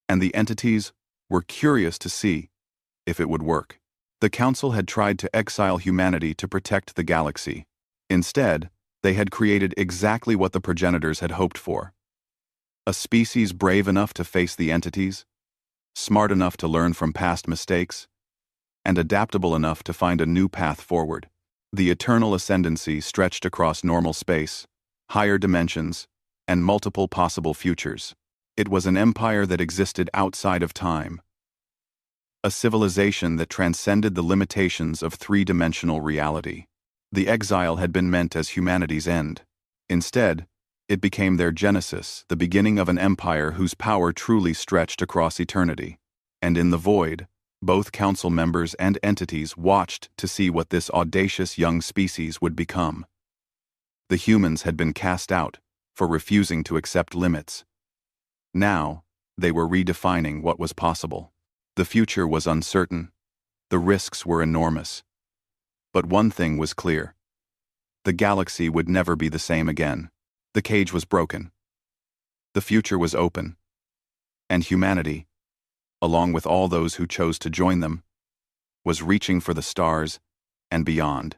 And the entities were curious to see if it would work. The Council had tried to exile humanity to protect the galaxy. Instead, they had created exactly what the progenitors had hoped for. A species brave enough to face the entities, smart enough to learn from past mistakes, and adaptable enough to find a new path forward. The eternal ascendancy stretched across normal space, higher dimensions, and multiple possible futures. It was an empire that existed outside of time. A civilization that transcended the limitations of three-dimensional reality. The exile had been meant as humanity's end. Instead, it became their genesis, the beginning of an empire whose power truly stretched across eternity. And in the void, both council members and entities watched to see what this audacious young species would become. The humans had been cast out for refusing to accept limits. Now, they were redefining what was possible. The future was uncertain. The risks were enormous. But one thing was clear. The galaxy would never be the same again. The cage was broken. The future was open. And humanity, along with all those who chose to join them, was reaching for the stars and beyond.